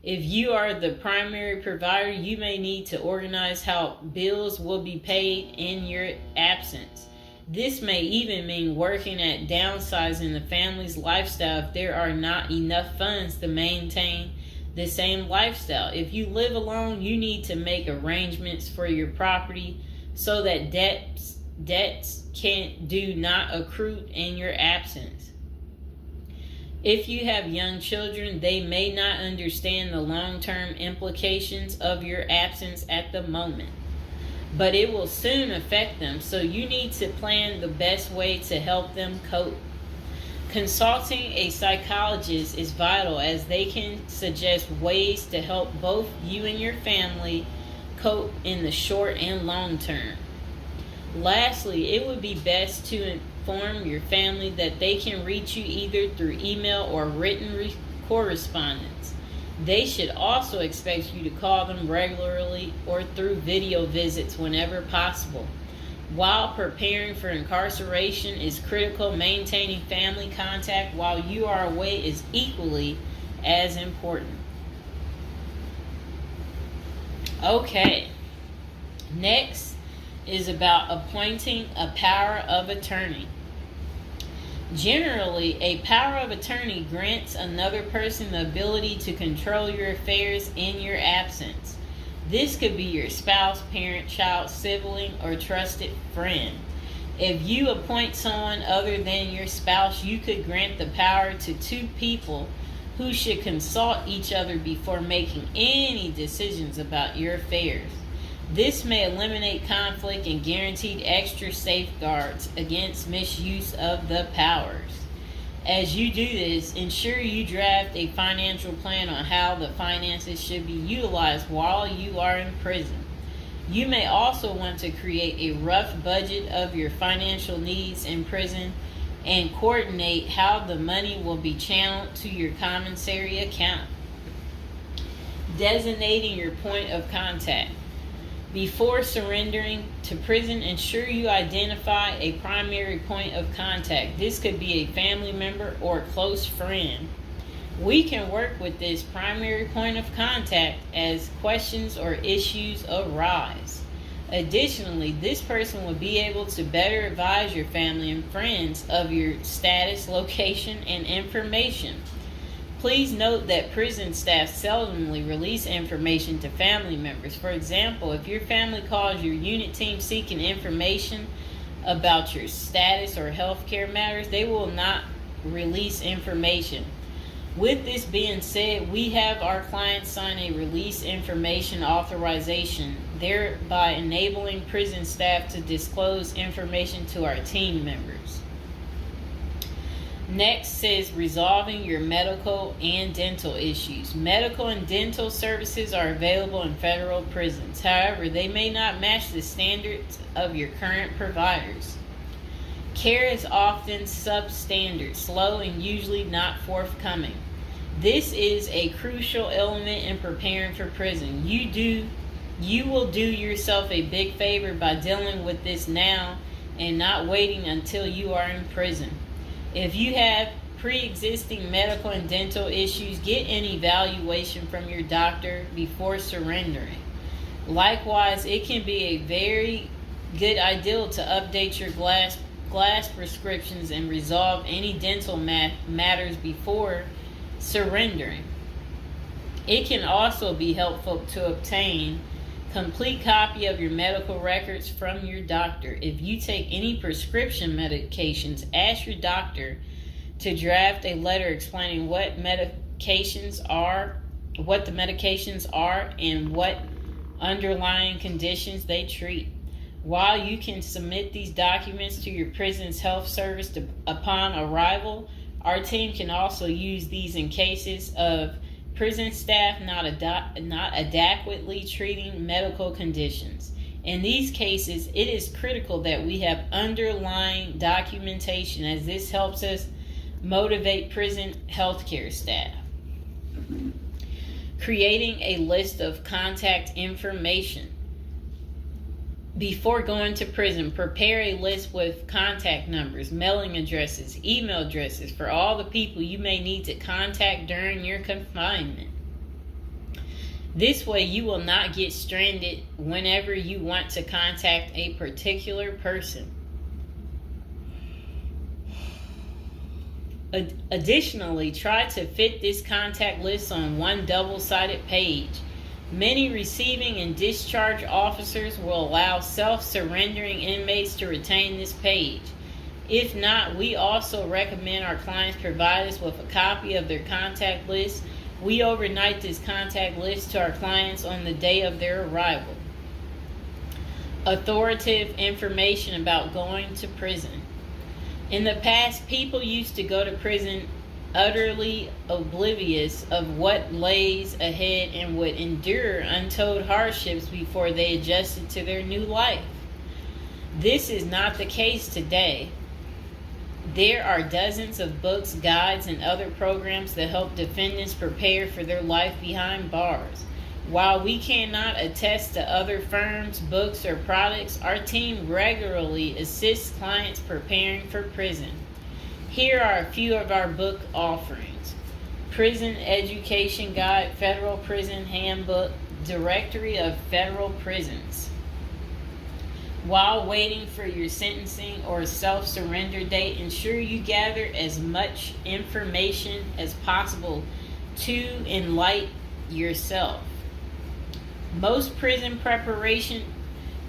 If you are the primary provider, you may need to organize how bills will be paid in your absence. This may even mean working at downsizing the family's lifestyle if there are not enough funds to maintain the same lifestyle. If you live alone, you need to make arrangements for your property so that debts do not accrue in your absence. If you have young children, they may not understand the long-term implications of your absence at the moment, but it will soon affect them, so you need to plan the best way to help them cope. Consulting a psychologist is vital, as they can suggest ways to help both you and your family cope in the short and long term. Lastly, it would be best to inform your family that they can reach you either through email or written correspondence. They should also expect you to call them regularly or through video visits whenever possible. While preparing for incarceration is critical, maintaining family contact while you are away is equally as important. Okay, next is about appointing a power of attorney. Generally, a power of attorney grants another person the ability to control your affairs in your absence. This could be your spouse, parent, child, sibling, or trusted friend. If you appoint someone other than your spouse, you could grant the power to two people who should consult each other before making any decisions about your affairs. This may eliminate conflict and guarantee extra safeguards against misuse of the powers. As you do this, ensure you draft a financial plan on how the finances should be utilized while you are in prison. You may also want to create a rough budget of your financial needs in prison and coordinate how the money will be channeled to your commissary account. Designating your point of contact. Before surrendering to prison, ensure you identify a primary point of contact. This could be a family member or a close friend. We can work with this primary point of contact as questions or issues arise. Additionally, this person will be able to better advise your family and friends of your status, location, and information. Please note that prison staff seldomly release information to family members. For example, if your family calls your unit team seeking information about your status or healthcare matters, they will not release information. With this being said, we have our clients sign a release information authorization, thereby enabling prison staff to disclose information to our team members. Next says resolving your medical and dental issues. Medical and dental services are available in federal prisons. However, they may not match the standards of your current providers. Care is often substandard, slow, and usually not forthcoming. This is a crucial element in preparing for prison. You will do yourself a big favor by dealing with this now and not waiting until you are in prison. If you have pre-existing medical and dental issues, get an evaluation from your doctor before surrendering. Likewise, it can be a very good idea to update your glass prescriptions and resolve any dental matters before surrendering. It can also be helpful to obtain complete copy of your medical records from your doctor. If you take any prescription medications, ask your doctor to draft a letter explaining what the medications are, and what underlying conditions they treat. While you can submit these documents to your prison's health service upon arrival, our team can also use these in cases of prison staff not adequately treating medical conditions. In these cases, it is critical that we have underlying documentation, as this helps us motivate prison healthcare staff. Creating a list of contact information. Before going to prison, prepare a list with contact numbers, mailing addresses, email addresses for all the people you may need to contact during your confinement. This way, you will not get stranded whenever you want to contact a particular person. Additionally, try to fit this contact list on one double-sided page. Many receiving and discharge officers will allow self-surrendering inmates to retain this page. If not, we also recommend our clients provide us with a copy of their contact list. We overnight this contact list to our clients on the day of their arrival. Authoritative information about going to prison. In the past, people used to go to prison utterly oblivious of what lays ahead and would endure untold hardships before they adjusted to their new life. This is not the case today. There are dozens of books, guides, and other programs that help defendants prepare for their life behind bars. While we cannot attest to other firms, books, or products, our team regularly assists clients preparing for prison. Here are a few of our book offerings: Prison Education Guide, Federal Prison Handbook, Directory of Federal Prisons. While waiting for your sentencing or self-surrender date, ensure you gather as much information as possible to enlighten yourself. Most prison preparation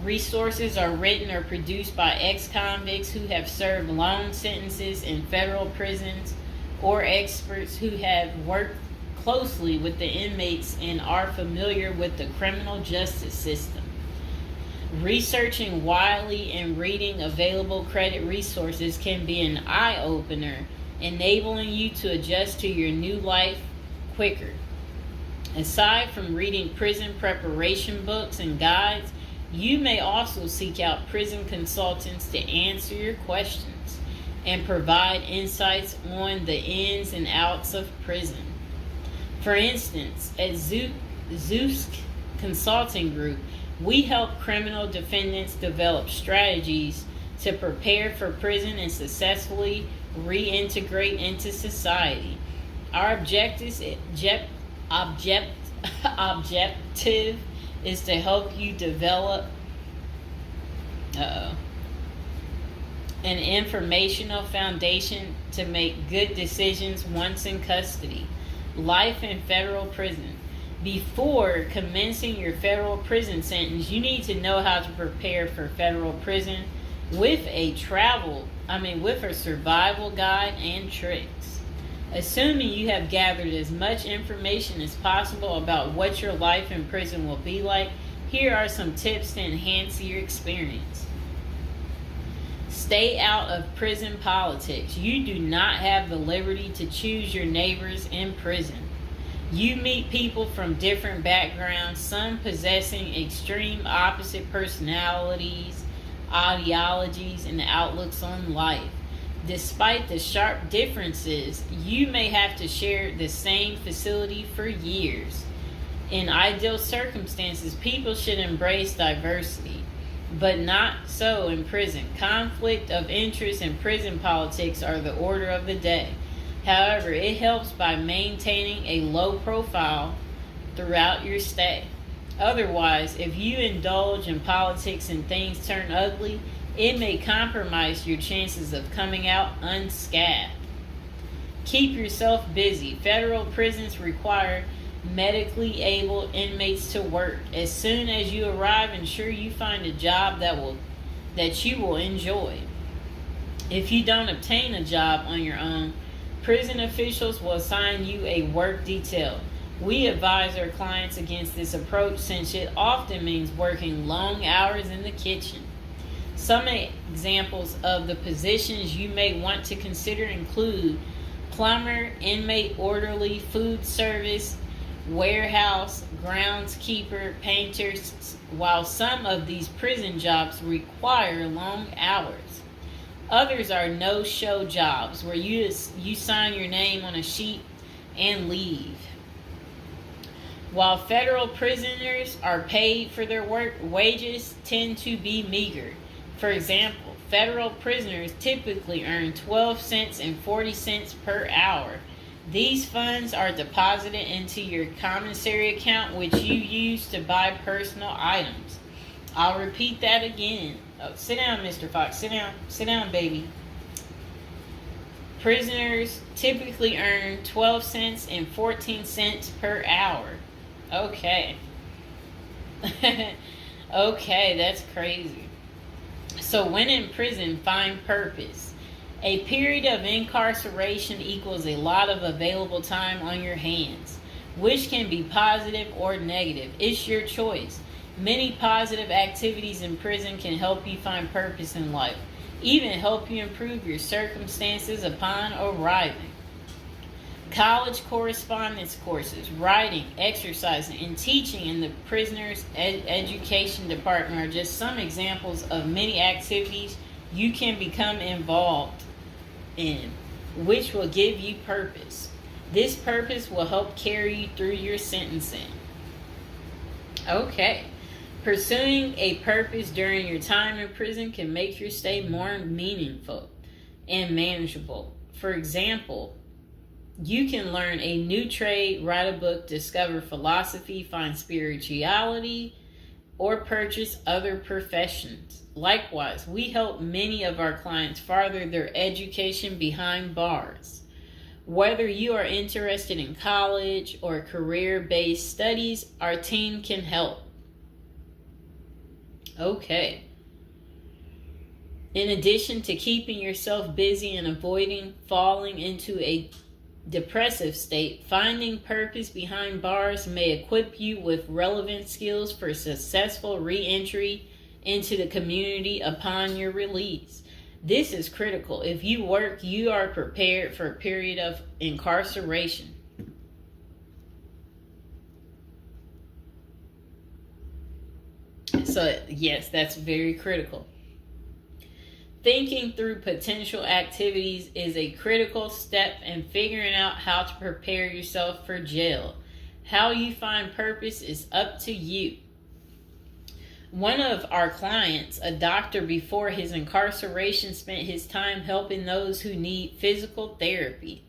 resources are written or produced by ex-convicts who have served long sentences in federal prisons, or experts who have worked closely with the inmates and are familiar with the criminal justice system. Researching widely and reading available credit resources can be an eye-opener, enabling you to adjust to your new life quicker. Aside from reading prison preparation books and guides, you may also seek out prison consultants to answer your questions and provide insights on the ins and outs of prison. For instance, at Zeus Consulting Group, we help criminal defendants develop strategies to prepare for prison and successfully reintegrate into society. Our object, objective is to help you develop an informational foundation to make good decisions once in custody. Life in federal prison. Before commencing your federal prison sentence, you need to know how to prepare for federal prison with a survival guide and tricks. Assuming you have gathered as much information as possible about what your life in prison will be like, here are some tips to enhance your experience. Stay out of prison politics. You do not have the liberty to choose your neighbors in prison. You meet people from different backgrounds, some possessing extreme opposite personalities, ideologies, and outlooks on life. Despite the sharp differences, you may have to share the same facility for years. In ideal circumstances, people should embrace diversity, but not so in prison. Conflict of interest and prison politics are the order of the day. However, it helps by maintaining a low profile throughout your stay. Otherwise, if you indulge in politics and things turn ugly, it may compromise your chances of coming out unscathed. Keep yourself busy. Federal prisons require medically able inmates to work. As soon as you arrive, ensure you find a job that you will enjoy. If you don't obtain a job on your own, prison officials will assign you a work detail. We advise our clients against this approach since it often means working long hours in the kitchen. Some examples of the positions you may want to consider include plumber, inmate orderly, food service, warehouse, groundskeeper, painters. While some of these prison jobs require long hours, others are no-show jobs where you sign your name on a sheet and leave. While federal prisoners are paid for their work, wages tend to be meager. For example, federal prisoners typically earn 12 cents and 40 cents per hour. These funds are deposited into your commissary account, which you use to buy personal items. I'll repeat that again. Oh, sit down, Mr. Fox. Sit down. Sit down, baby. Prisoners typically earn 12 cents and 14 cents per hour. Okay. Okay, that's crazy. So when in prison, find purpose. A period of incarceration equals a lot of available time on your hands, which can be positive or negative. It's your choice. Many positive activities in prison can help you find purpose in life, even help you improve your circumstances upon arriving. College correspondence courses, writing, exercising, and teaching in the prisoner's education department are just some examples of many activities you can become involved in, which will give you purpose. This purpose will help carry you through your sentencing. Okay. Pursuing a purpose during your time in prison can make your stay more meaningful and manageable. For example, you can learn a new trade, write a book, discover philosophy, find spirituality, or purchase other professions. Likewise, we help many of our clients further their education behind bars. Whether you are interested in college or career-based studies, our team can help. Okay. In addition to keeping yourself busy and avoiding falling into a depressive state, finding purpose behind bars may equip you with relevant skills for successful re-entry into the community upon your release. This is critical. If you work, you are prepared for a period of incarceration. So, yes, that's very critical. Thinking through potential activities is a critical step in figuring out how to prepare yourself for jail. How you find purpose is up to you. One of our clients, a doctor before his incarceration, spent his time helping those who need physical therapy.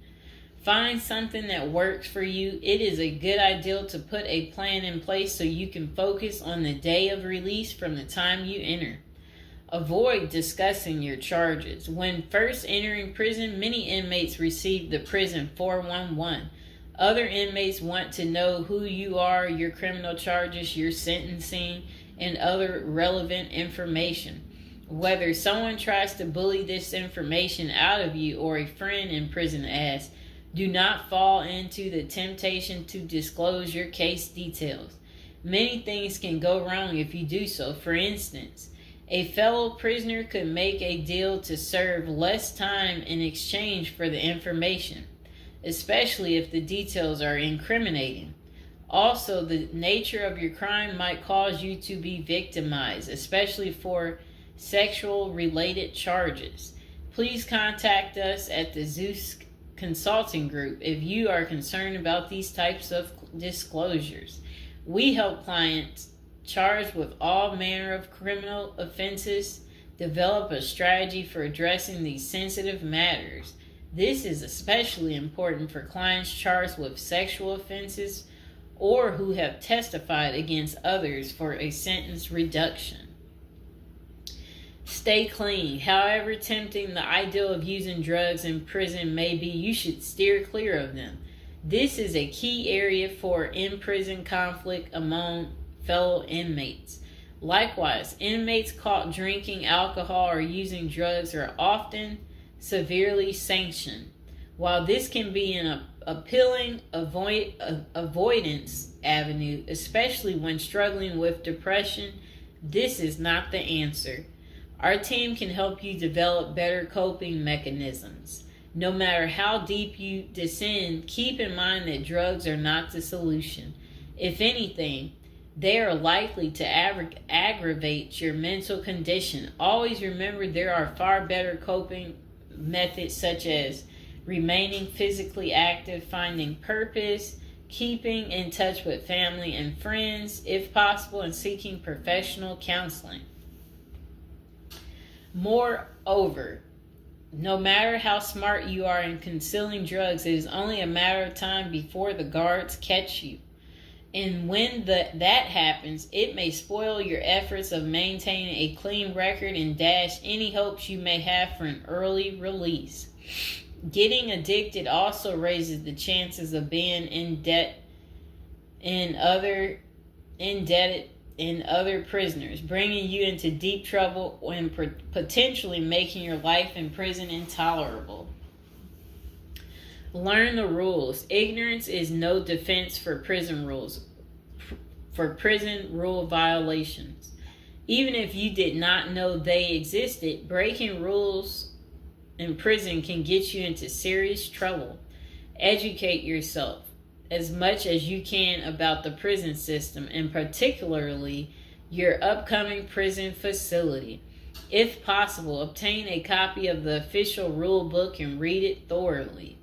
Find something that works for you. It is a good idea to put a plan in place so you can focus on the day of release from the time you enter. Avoid discussing your charges. When first entering prison, many inmates receive the prison 411. Other inmates want to know who you are, your criminal charges, your sentencing, and other relevant information. Whether someone tries to bully this information out of you or a friend in prison asks, do not fall into the temptation to disclose your case details. Many things can go wrong if you do so. For instance, a fellow prisoner could make a deal to serve less time in exchange for the information, especially if the details are incriminating. Also, the nature of your crime might cause you to be victimized, especially for sexual-related charges. Please contact us at the Zeus Consulting Group if you are concerned about these types of disclosures. We help clients charged with all manner of criminal offenses develop a strategy for addressing these sensitive matters. This is especially important for clients charged with sexual offenses or who have testified against others for a sentence reduction. Stay clean. However tempting the ideal of using drugs in prison may be, you should steer clear of them. This is a key area for in-prison conflict among fellow inmates. Likewise, inmates caught drinking alcohol or using drugs are often severely sanctioned. While this can be an appealing avoidance avenue, especially when struggling with depression, this is not the answer. Our team can help you develop better coping mechanisms. No matter how deep you descend, keep in mind that drugs are not the solution. If anything, they are likely to aggravate your mental condition. Always remember there are far better coping methods such as remaining physically active, finding purpose, keeping in touch with family and friends, if possible, and seeking professional counseling. Moreover, no matter how smart you are in concealing drugs, it is only a matter of time before the guards catch you. And when that happens, it may spoil your efforts of maintaining a clean record and dash any hopes you may have for an early release. Getting addicted also raises the chances of being indebted in other prisoners, bringing you into deep trouble and potentially making your life in prison intolerable. Learn the rules. Ignorance is no defense for prison rules, for prison rule violations. Even if you did not know they existed, breaking rules in prison can get you into serious trouble. Educate yourself as much as you can about the prison system, and particularly your upcoming prison facility. If possible, obtain a copy of the official rule book and read it thoroughly.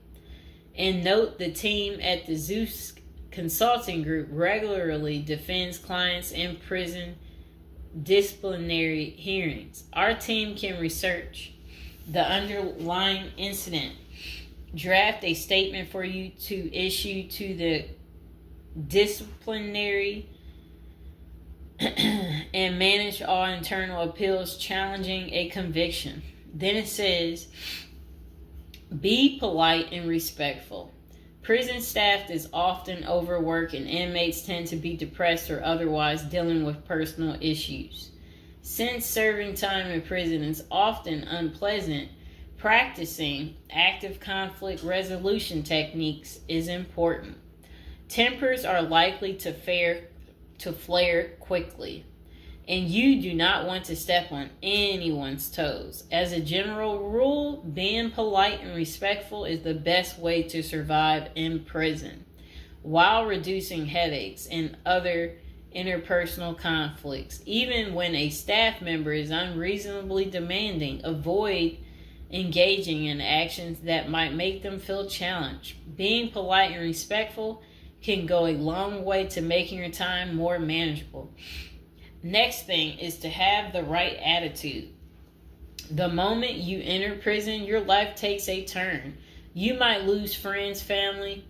And note, the team at the Zeus Consulting Group regularly defends clients in prison disciplinary hearings. Our team can research the underlying incident, draft a statement for you to issue to the disciplinary, and manage all internal appeals challenging a conviction. Then it says, be polite and respectful. Prison staff is often overworked and inmates tend to be depressed or otherwise dealing with personal issues. Since serving time in prison is often unpleasant, practicing active conflict resolution techniques is important. Tempers are likely to flare quickly, and you do not want to step on anyone's toes. As a general rule, being polite and respectful is the best way to survive in prison, while reducing headaches and other interpersonal conflicts. Even when a staff member is unreasonably demanding, avoid engaging in actions that might make them feel challenged. Being polite and respectful can go a long way to making your time more manageable. Next thing is to have the right attitude. The moment you enter prison, your life takes a turn. You might lose friends, family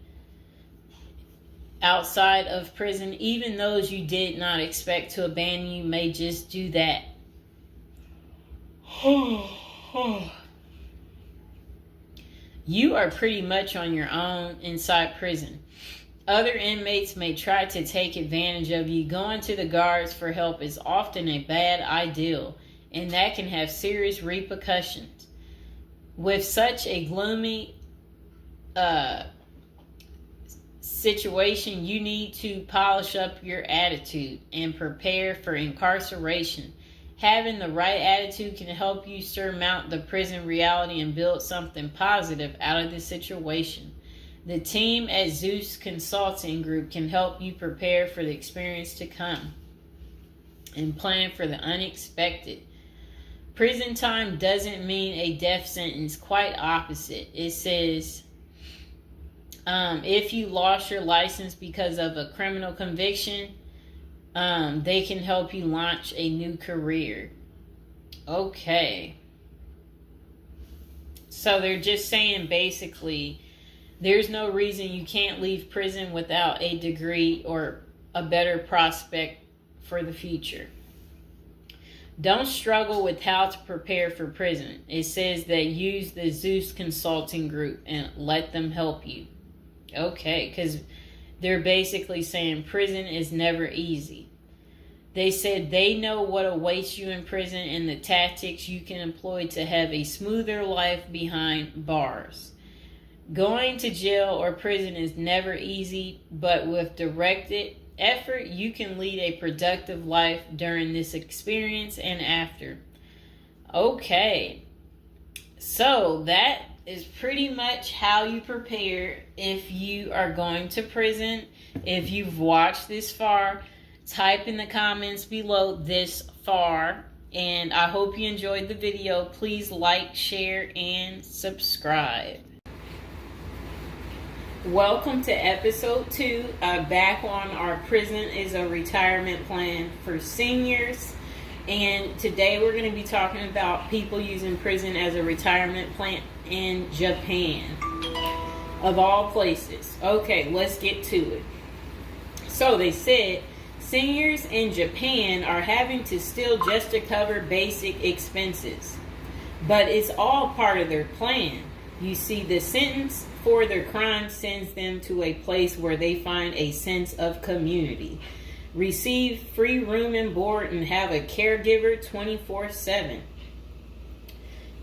outside of prison. Even those you did not expect to abandon you may just do that. You are pretty much on your own inside prison. Other inmates may try to take advantage of you. Going to the guards for help is often a bad idea, and that can have serious repercussions. With such a gloomy situation, you need to polish up your attitude and prepare for incarceration. Having the right attitude can help you surmount the prison reality and build something positive out of the situation. The team at Zeus Consulting Group can help you prepare for the experience to come and plan for the unexpected. Prison time doesn't mean a death sentence, quite opposite. It says, if you lost your license because of a criminal conviction, they can help you launch a new career. Okay. So they're just saying basically, there's no reason you can't leave prison without a degree or a better prospect for the future. Don't struggle with how to prepare for prison. It says that use the Zeus Consulting Group and let them help you. Okay, because they're basically saying prison is never easy. They said they know what awaits you in prison and the tactics you can employ to have a smoother life behind bars. Going to jail or prison is never easy, but with directed effort, you can lead a productive life during this experience and after. Okay, so that is pretty much how you prepare if you are going to prison. If you've watched this far, type in the comments below this far, and I hope you enjoyed the video. Please like, share, and subscribe. Welcome to episode 2, back on our Prison is a Retirement Plan for Seniors. And today we're going to be talking about people using prison as a retirement plan in Japan, of all places. Okay, let's get to it. So they said seniors in Japan are having to steal just to cover basic expenses, but it's all part of their plan. You see, the sentence for their crime sends them to a place where they find a sense of community, receive free room and board, and have a caregiver 24/7.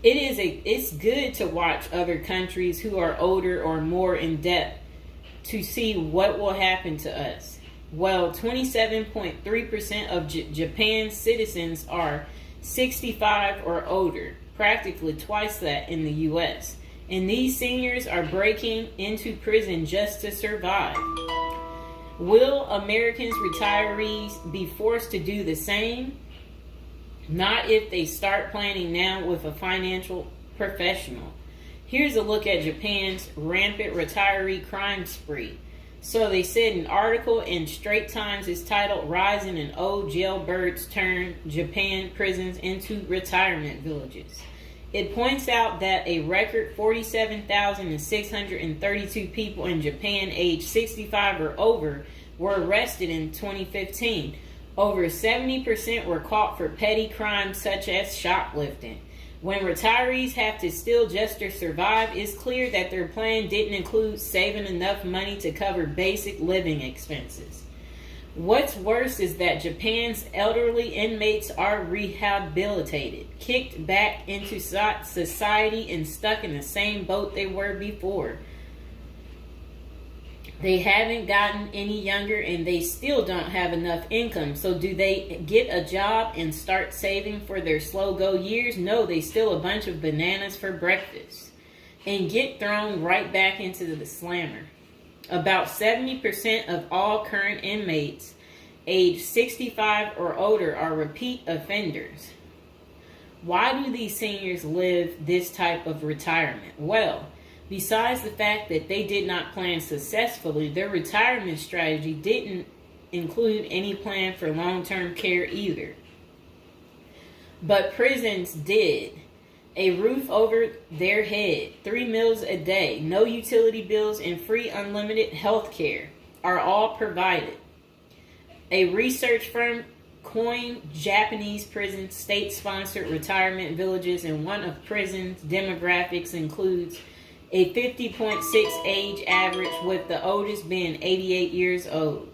It's good to watch other countries who are older or more in depth to see what will happen to us. Well, 27.3% of Japan's citizens are 65 or older, practically twice that in the U.S. And these seniors are breaking into prison just to survive. Will Americans retirees be forced to do the same? Not if they start planning now with a financial professional. Here's a look at Japan's rampant retiree crime spree. So they said an article in Straits Times is titled "Rising in Old Jailbirds Turn Japan Prisons into Retirement Villages." It points out that a record 47,632 people in Japan aged 65 or over were arrested in 2015. Over 70% were caught for petty crimes such as shoplifting. When retirees have to steal just to survive, it's clear that their plan didn't include saving enough money to cover basic living expenses. What's worse is that Japan's elderly inmates are rehabilitated, kicked back into society, and stuck in the same boat they were before. They haven't gotten any younger, and they still don't have enough income. So do they get a job and start saving for their slow-go years? No, they steal a bunch of bananas for breakfast and get thrown right back into the slammer. About 70% of all current inmates aged 65 or older are repeat offenders. Why do these seniors live this type of retirement? Well, besides the fact that they did not plan successfully, their retirement strategy didn't include any plan for long-term care either. But prisons did. a roof over their head, 3 meals a day, no utility bills, and free unlimited health care are all provided. A research firm coined Japanese prisons state-sponsored retirement villages, and one of prisons' demographics includes a 50.6 age average, with the oldest being 88 years old.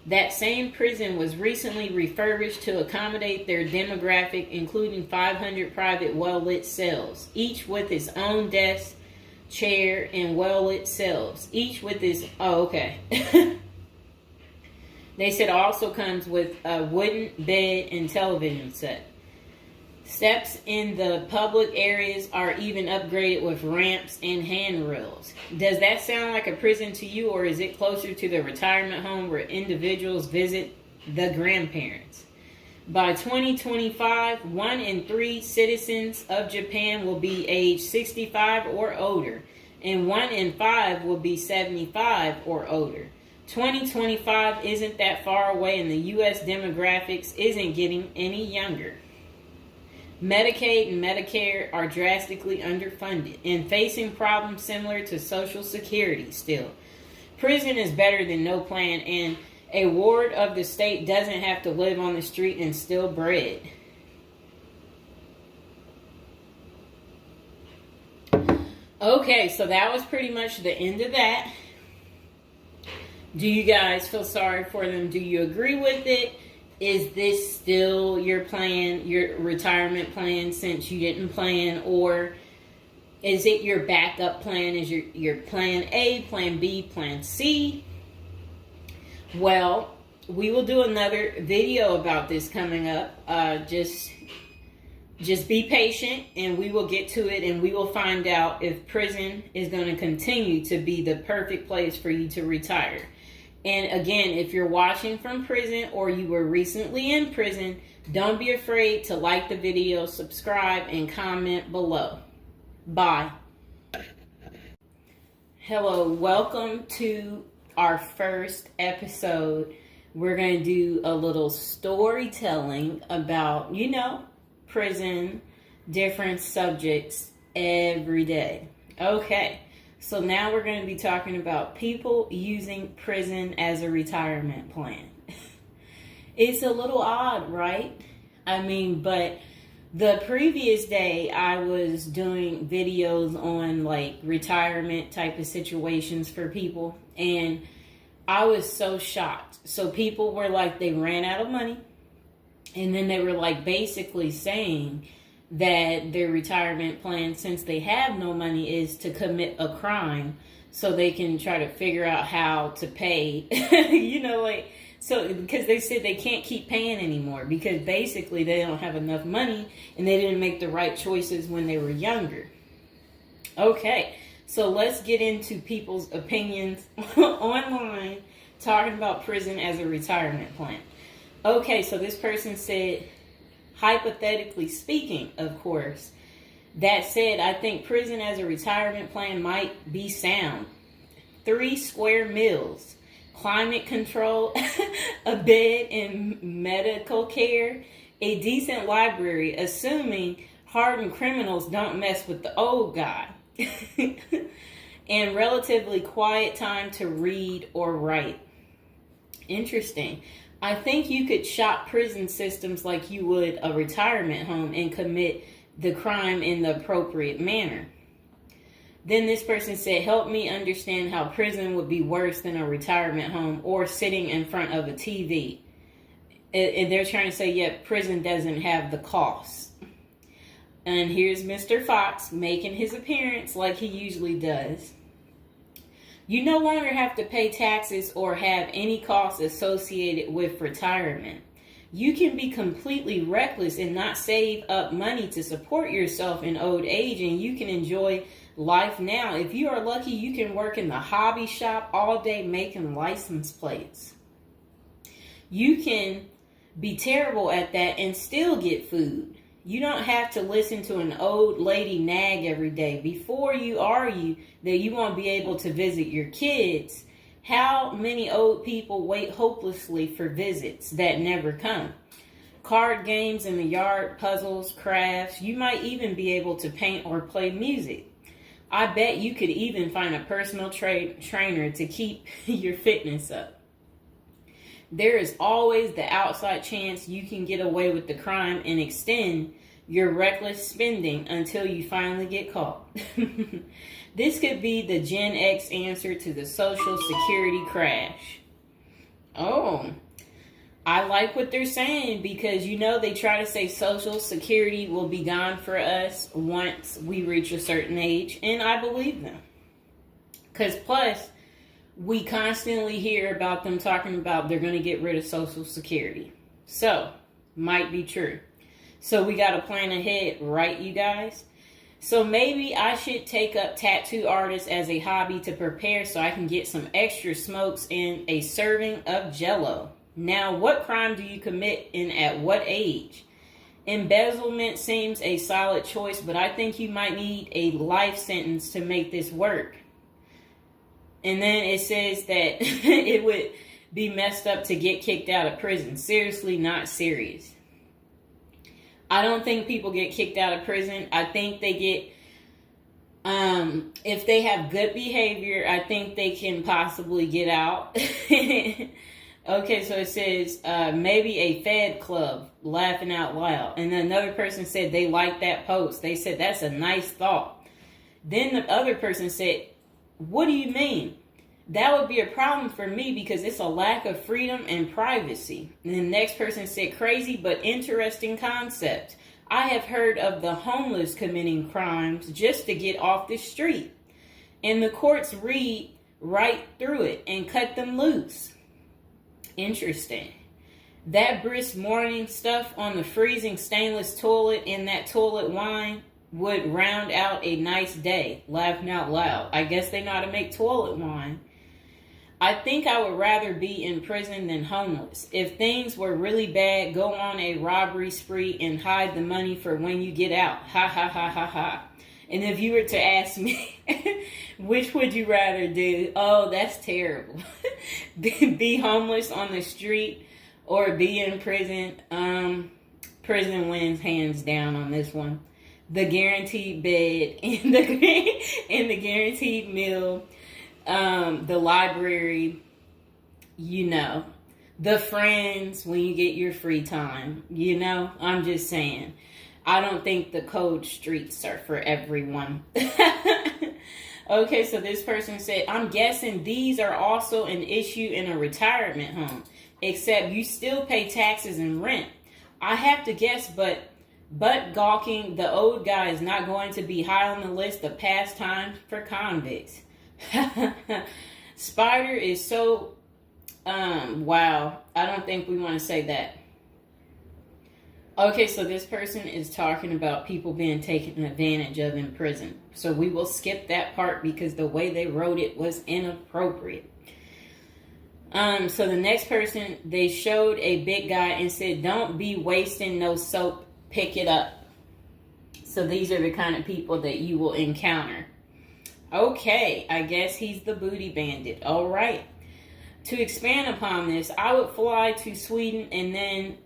That same prison was recently refurbished to accommodate their demographic, including 500 private well-lit cells, each with its own desk, chair, and well-lit cells, each with its... Oh, okay. They said also comes with a wooden bed and television set. Steps in the public areas are even upgraded with ramps and handrails. Does that sound like a prison to you, or is it closer to the retirement home where individuals visit the grandparents? By 2025, 1 in 3 citizens of Japan will be age 65 or older, and 1 in 5 will be 75 or older. 2025 isn't that far away, and the U.S. demographics isn't getting any younger. Medicaid and Medicare are drastically underfunded and facing problems similar to Social Security still. Prison is better than no plan, and a ward of the state doesn't have to live on the street and steal bread. Okay, so that was pretty much the end of that. Do you guys feel sorry for them? Do you agree with it? Is this still your plan, your retirement plan, since you didn't plan? Or is it your backup plan? Is your plan A, plan B, plan C? Well, we will do another video about this coming up. Just be patient, and we will get to it, and we will find out if prison is going to continue to be the perfect place for you to retire. And again, if you're watching from prison or you were recently in prison, don't be afraid to like the video, subscribe, and comment below. Bye. Hello, welcome to our first episode. We're going to do a little storytelling about, prison, different subjects every day. Okay. So now we're going to be talking about people using prison as a retirement plan. It's a little odd, right? But the previous day I was doing videos on like retirement type of situations for people, and I was so shocked. So people were like, they ran out of money, and then they were like basically saying that their retirement plan, since they have no money, is to commit a crime so they can try to figure out how to pay. So because they said they can't keep paying anymore because basically they don't have enough money and they didn't make the right choices when they were younger. Okay, so let's get into people's opinions online talking about prison as a retirement plan. Okay, so this person said, hypothetically speaking, of course, that said, I think prison as a retirement plan might be sound. 3 square meals, climate control, a bed and medical care, a decent library, assuming hardened criminals don't mess with the old guy, and relatively quiet time to read or write. Interesting. I think you could shop prison systems like you would a retirement home and commit the crime in the appropriate manner. Then this person said, help me understand how prison would be worse than a retirement home or sitting in front of a TV. And they're trying to say, yeah, prison doesn't have the costs. And here's Mr. Fox making his appearance like he usually does. You no longer have to pay taxes or have any costs associated with retirement. You can be completely reckless and not save up money to support yourself in old age, and you can enjoy life now. If you are lucky, you can work in the hobby shop all day making license plates. You can be terrible at that and still get food. You don't have to listen to an old lady nag every day before you argue that you won't be able to visit your kids. How many old people wait hopelessly for visits that never come? card games in the yard, puzzles, crafts. You might even be able to paint or play music. I bet you could even find a personal trainer to keep your fitness up. There is always the outside chance you can get away with the crime and extend your reckless spending until you finally get caught. This could be the Gen X answer to the Social Security crash. Oh, I like what they're saying because, they try to say Social Security will be gone for us once we reach a certain age, and I believe them. Because plus, we constantly hear about them talking about they're going to get rid of Social Security. So, might be true. So we got to plan ahead, right, you guys? So maybe I should take up tattoo artists as a hobby to prepare so I can get some extra smokes and a serving of Jell-O. Now, what crime do you commit and at what age? Embezzlement seems a solid choice, but I think you might need a life sentence to make this work. And then it says that it would be messed up to get kicked out of prison. Seriously, not serious. I don't think people get kicked out of prison. I think they get, if they have good behavior, I think they can possibly get out. Okay, so it says, maybe a Fed club, laughing out loud. And another person said they liked that post. They said, that's a nice thought. Then the other person said, what do you mean? That would be a problem for me because it's a lack of freedom and privacy. And the next person said, crazy but interesting concept. I have heard of the homeless committing crimes just to get off the street. And the courts read right through it and cut them loose. Interesting. That brisk morning stuff on the freezing stainless toilet and that toilet wine would round out a nice day. Laughing out loud. I guess they know how to make toilet wine. I think I would rather be in prison than homeless. If things were really bad, go on a robbery spree and hide the money for when you get out. Ha ha ha ha ha. And if you were to ask me, which would you rather do? Oh, that's terrible. Be homeless on the street or be in prison. Prison wins hands down on this one. The guaranteed bed and the guaranteed meal, the library, the friends when you get your free time. I'm just saying. I don't think the cold streets are for everyone. Okay, so this person said, I'm guessing these are also an issue in a retirement home, except you still pay taxes and rent. I have to guess, but gawking the old guy is not going to be high on the list of pastimes for convicts. Spider is so, wow. I don't think we want to say that. Okay, so this person is talking about people being taken advantage of in prison. So we will skip that part because the way they wrote it was inappropriate. So the next person, they showed a big guy and said, don't be wasting no soap, pick it up. So these are the kind of people that you will encounter. Okay, I guess he's the booty bandit. All right. To expand upon this, I would fly to Sweden and then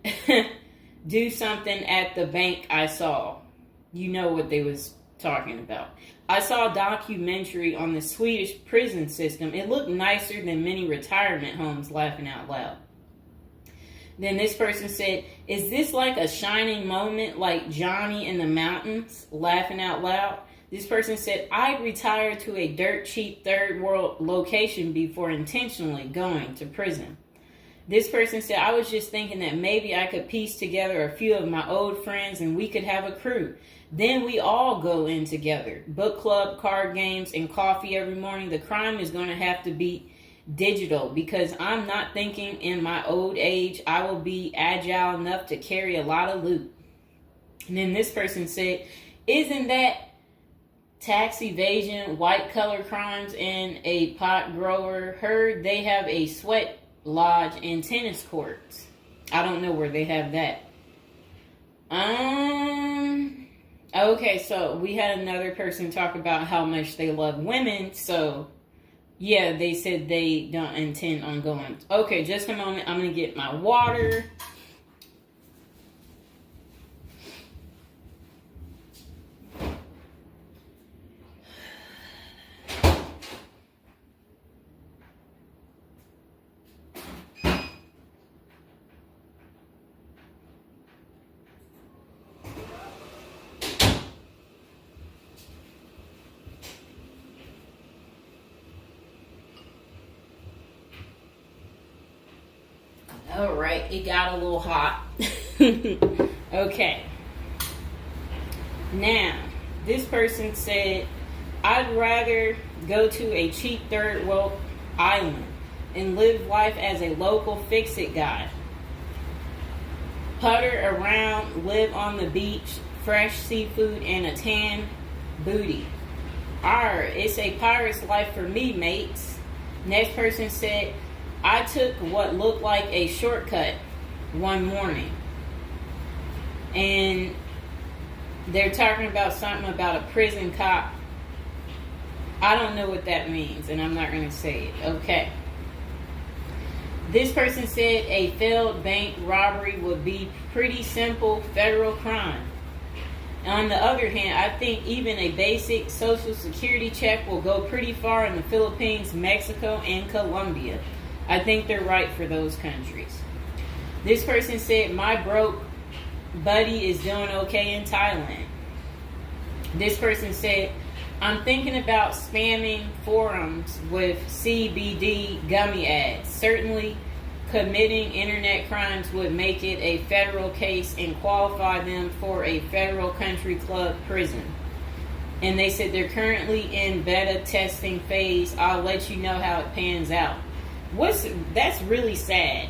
do something at the bank I saw. You know what they was talking about. I saw a documentary on the Swedish prison system. It looked nicer than many retirement homes, laughing out loud. Then this person said, is this like a shining moment like Johnny in the Mountains, laughing out loud? This person said, I'd retire to a dirt cheap third world location before intentionally going to prison. This person said, I was just thinking that maybe I could piece together a few of my old friends and we could have a crew. Then we all go in together. Book club, card games, and coffee every morning. The crime is going to have to be digital because I'm not thinking in my old age I will be agile enough to carry a lot of loot. And then this person said, isn't that tax evasion, white collar crimes, and a pot grower? Heard they have a sweat lodge and tennis courts. I don't know where they have that. Okay, so we had another person talk about how much they love women. So yeah, they said they don't intend on going. Okay, just a moment. I'm gonna get my water. All right, it got a little hot. Okay. Now, this person said, I'd rather go to a cheap third world island and live life as a local fix-it guy. Putter around, live on the beach, fresh seafood, and a tan booty. It's a pirate's life for me, mates. Next person said, I took what looked like a shortcut one morning. And they're talking about something about a prison cop. I don't know what that means, and I'm not going to say it. Okay. This person said a failed bank robbery would be pretty simple federal crime. On the other hand, I think even a basic social security check will go pretty far in the Philippines, Mexico, and Colombia. I think they're right for those countries. This person said, my broke buddy is doing okay in Thailand. This person said, I'm thinking about spamming forums with CBD gummy ads. Certainly, committing internet crimes would make it a federal case and qualify them for a federal country club prison. And they said they're currently in beta testing phase. I'll let you know how it pans out. That's really sad.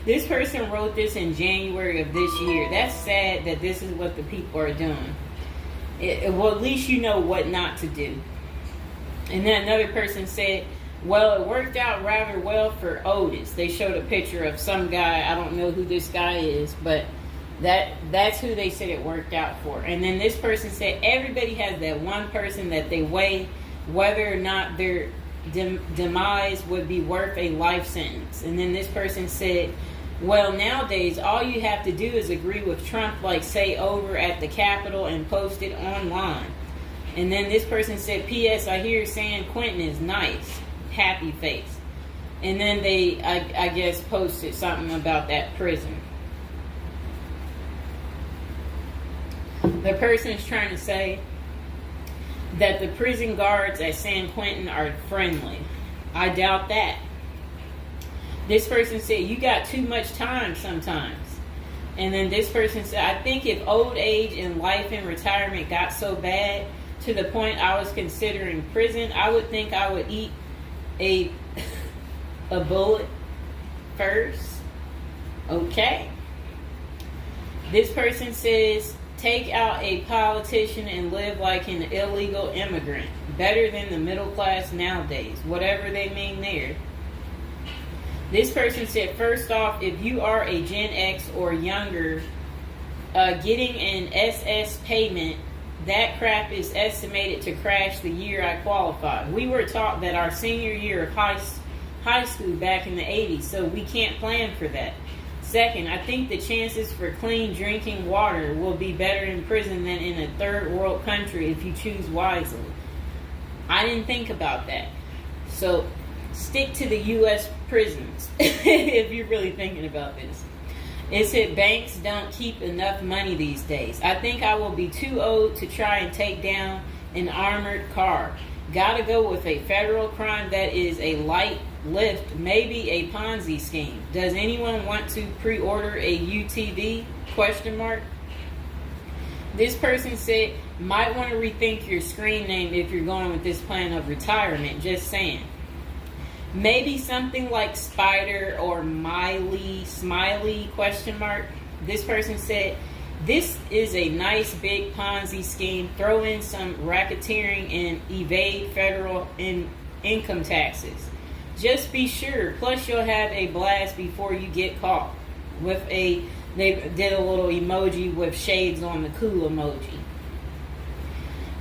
This person wrote this in January of this year. That's sad that this is what the people are doing. Well, at least you know what not to do. And then another person said, well, it worked out rather well for Otis. They showed a picture of some guy. I don't know who this guy is, but that's who they said it worked out for. And then this person said everybody has that one person that they weigh whether or not their demise would be worth a life sentence. And then this person said, well, nowadays all you have to do is agree with Trump, like say over at the Capitol, and post it online. And then this person said, P.S. I hear San Quentin is nice. Happy face. And then they, I guess, posted something about that prison. The person is trying to say that the prison guards at San Quentin are friendly. I doubt that. This person said, you got too much time sometimes. And then this person said, I think if old age and life in retirement got so bad to the point I was considering prison, I would think I would eat a bullet first. Okay. This person says, take out a politician and live like an illegal immigrant. Better than the middle class nowadays. Whatever they mean there. This person said, first off, if you are a Gen X or younger, getting an SS payment, that crap is estimated to crash the year I qualified. We were taught that our senior year of high school back in the 80s, so we can't plan for that. Second, I think the chances for clean drinking water will be better in prison than in a third world country if you choose wisely. I didn't think about that. So stick to the U.S. prisons if you're really thinking about this. It said banks don't keep enough money these days. I think I will be too old to try and take down an armored car. Gotta go with a federal crime that is a light lift, maybe a Ponzi scheme. Does anyone want to pre-order a UTV? Question mark. This person said, might want to rethink your screen name if you're going with this plan of retirement. Just saying. Maybe something like Spider or Smiley, question mark. This person said, this is a nice big Ponzi scheme. Throw in some racketeering and evade federal income taxes. Just be sure. Plus you'll have a blast before you get caught. They did a little emoji with shades on the cool emoji.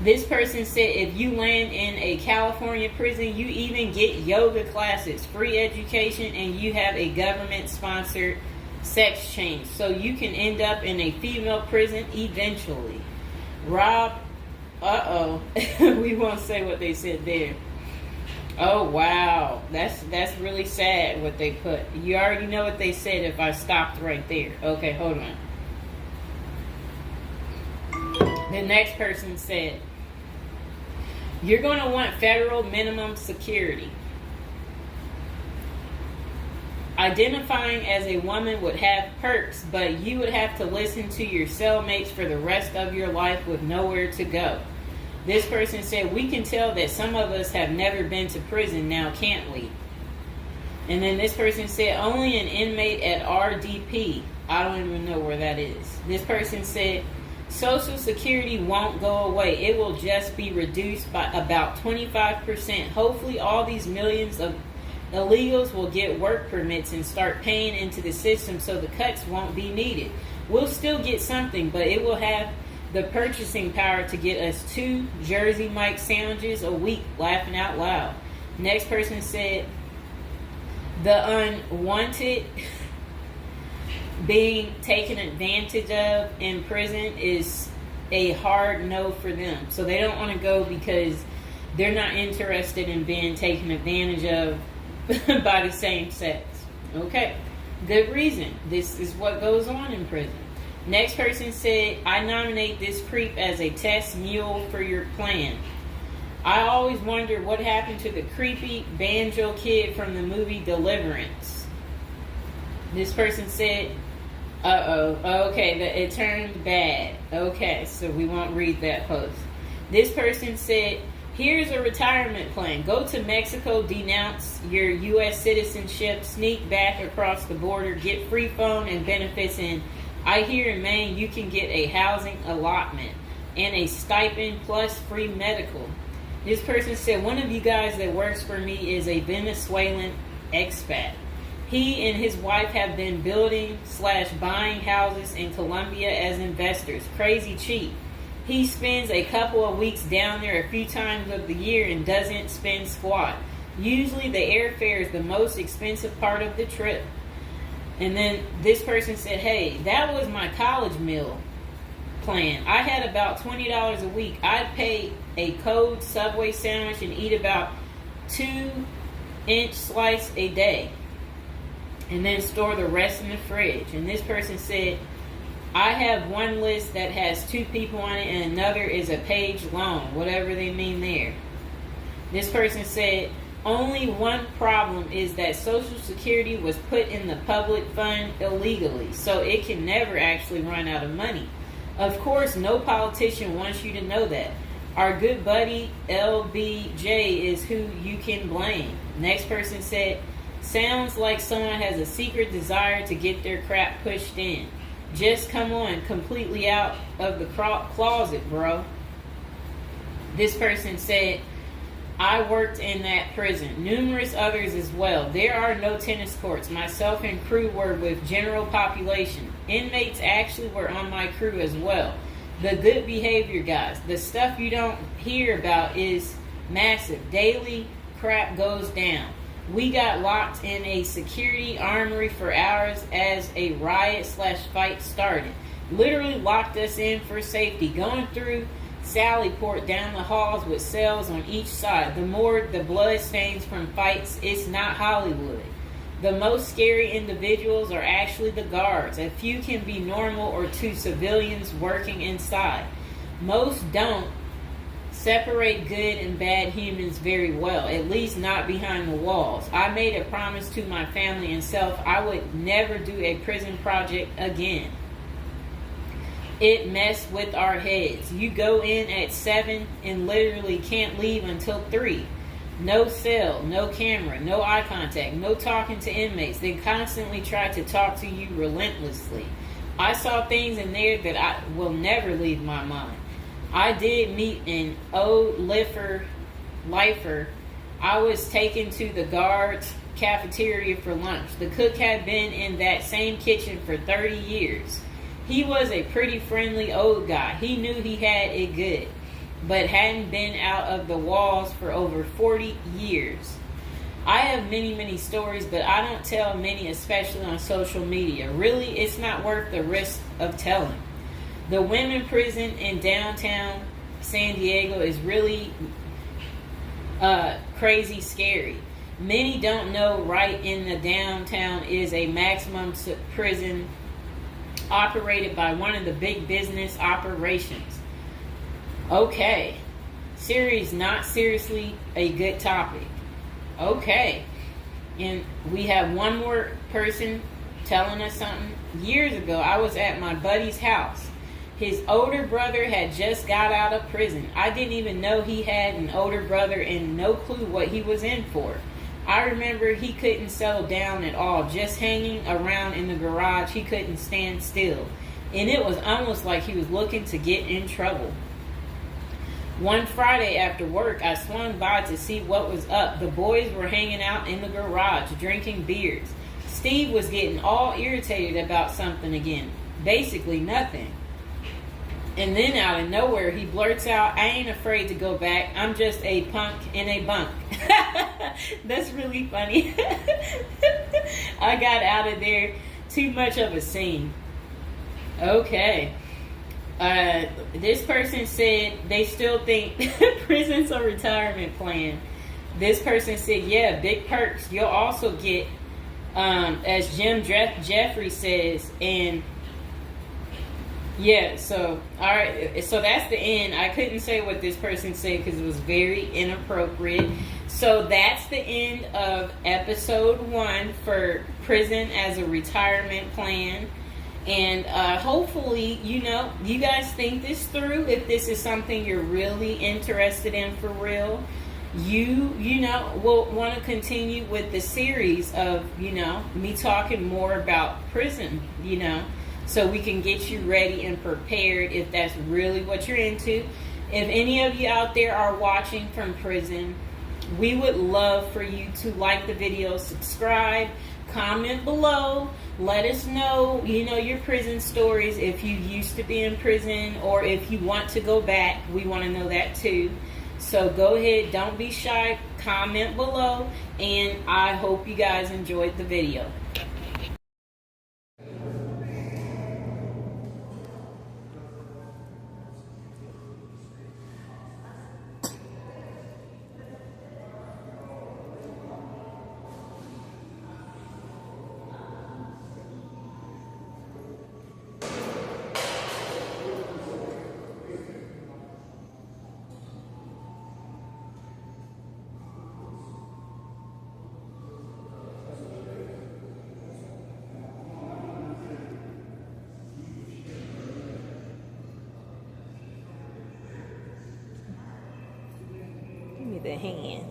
This person said if you land in a California prison, you even get yoga classes, free education, and you have a government-sponsored sex change. So you can end up in a female prison eventually. Rob, we won't say what they said there. Oh, wow. That's really sad what they put. You already know what they said if I stopped right there. Okay, hold on. The next person said, you're going to want federal minimum security. Identifying as a woman would have perks, but you would have to listen to your cellmates for the rest of your life with nowhere to go. This person said, we can tell that some of us have never been to prison now, can't we? And then this person said, only an inmate at RDP. I don't even know where that is. This person said, Social Security won't go away. It will just be reduced by about 25%. Hopefully all these millions of illegals will get work permits and start paying into the system so the cuts won't be needed. We'll still get something, but it will have the purchasing power to get us 2 Jersey Mike sandwiches a week, laughing out loud. Next person said, the unwanted being taken advantage of in prison is a hard no for them. So they don't want to go because they're not interested in being taken advantage of by the same sex. Okay, good reason. This is what goes on in prison. Next person said, I nominate this creep as a test mule for your plan. I always wonder what happened to the creepy banjo kid from the movie Deliverance. This person said, okay, it turned bad. Okay, so we won't read that post. This person said, here's a retirement plan. Go to Mexico, denounce your U.S. citizenship, sneak back across the border, get free phone and benefits, and I hear in Maine you can get a housing allotment and a stipend plus free medical. This person said, one of you guys that works for me is a Venezuelan expat. He and his wife have been building/buying houses in Colombia as investors. Crazy cheap. He spends a couple of weeks down there a few times of the year and doesn't spend squat. Usually the airfare is the most expensive part of the trip. And then this person said, hey, that was my college meal plan. I had about $20 a week. I'd pay a cold Subway sandwich and eat about 2-inch slice a day. And then store the rest in the fridge. And this person said, I have one list that has 2 people on it and another is a page long, whatever they mean there. This person said, only one problem is that Social Security was put in the public fund illegally, so it can never actually run out of money. Of course, no politician wants you to know that. Our good buddy LBJ is who you can blame. Next person said, sounds like someone has a secret desire to get their crap pushed in. Just come on, completely out of the closet, bro. This person said, I worked in that prison. Numerous others as well. There are no tennis courts. Myself and crew were with general population. Inmates actually were on my crew as well. The good behavior guys. The stuff you don't hear about is massive. Daily crap goes down. We got locked in a security armory for hours as a riot/fight started. Literally locked us in for safety. Going through Sallyport down the halls with cells on each side. The more the blood stains from fights, it's not Hollywood. The most scary individuals are actually the guards. A few can be normal or 2 civilians working inside. Most don't separate good and bad humans very well, at least not behind the walls. I made a promise to my family and self I would never do a prison project again. It messed with our heads. You go in at 7 and literally can't leave until 3. No cell, no camera, no eye contact, no talking to inmates. They constantly try to talk to you relentlessly. I saw things in there that I will never leave my mind. I did meet an old lifer. I was taken to the guards' cafeteria for lunch. The cook had been in that same kitchen for 30 years. He was a pretty friendly old guy. He knew he had it good, but hadn't been out of the walls for over 40 years. I have many, many stories, but I don't tell many, especially on social media. Really, it's not worth the risk of telling. The women prison in downtown San Diego is really crazy scary. Many don't know right in the downtown is a maximum prison operated by one of the big business operations. Okay. Series not seriously a good topic. Okay. And we have one more person telling us something. Years ago, I was at my buddy's house. His older brother had just got out of prison. I didn't even know he had an older brother and no clue what he was in for. I remember he couldn't settle down at all, just hanging around in the garage. He couldn't stand still. And it was almost like he was looking to get in trouble. One Friday after work, I swung by to see what was up. The boys were hanging out in the garage, drinking beers. Steve was getting all irritated about something again. Basically nothing. And then out of nowhere, he blurts out, "I ain't afraid to go back. I'm just a punk in a bunk." That's really funny. I got out of there. Too much of a scene. Okay. This person said they still think prison's a retirement plan. This person said, yeah, big perks. You'll also get, as Jim Jeffrey says, and yeah, so, all right, so that's the end. I couldn't say what this person said because it was very inappropriate. So that's the end of episode 1 for prison as a retirement plan. And hopefully, you guys think this through. If this is something you're really interested in for real, you will want to continue with the series of, me talking more about prison, so we can get you ready and prepared if that's really what you're into. If any of you out there are watching from prison, we would love for you to like the video, subscribe, comment below, let us know, your prison stories, if you used to be in prison or if you want to go back. We want to know that too. So go ahead, don't be shy, comment below, and I hope you guys enjoyed the video. The hand.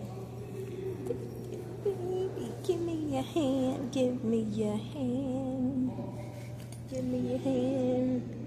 Baby, give me your hand. Give me your hand. Give me your hand.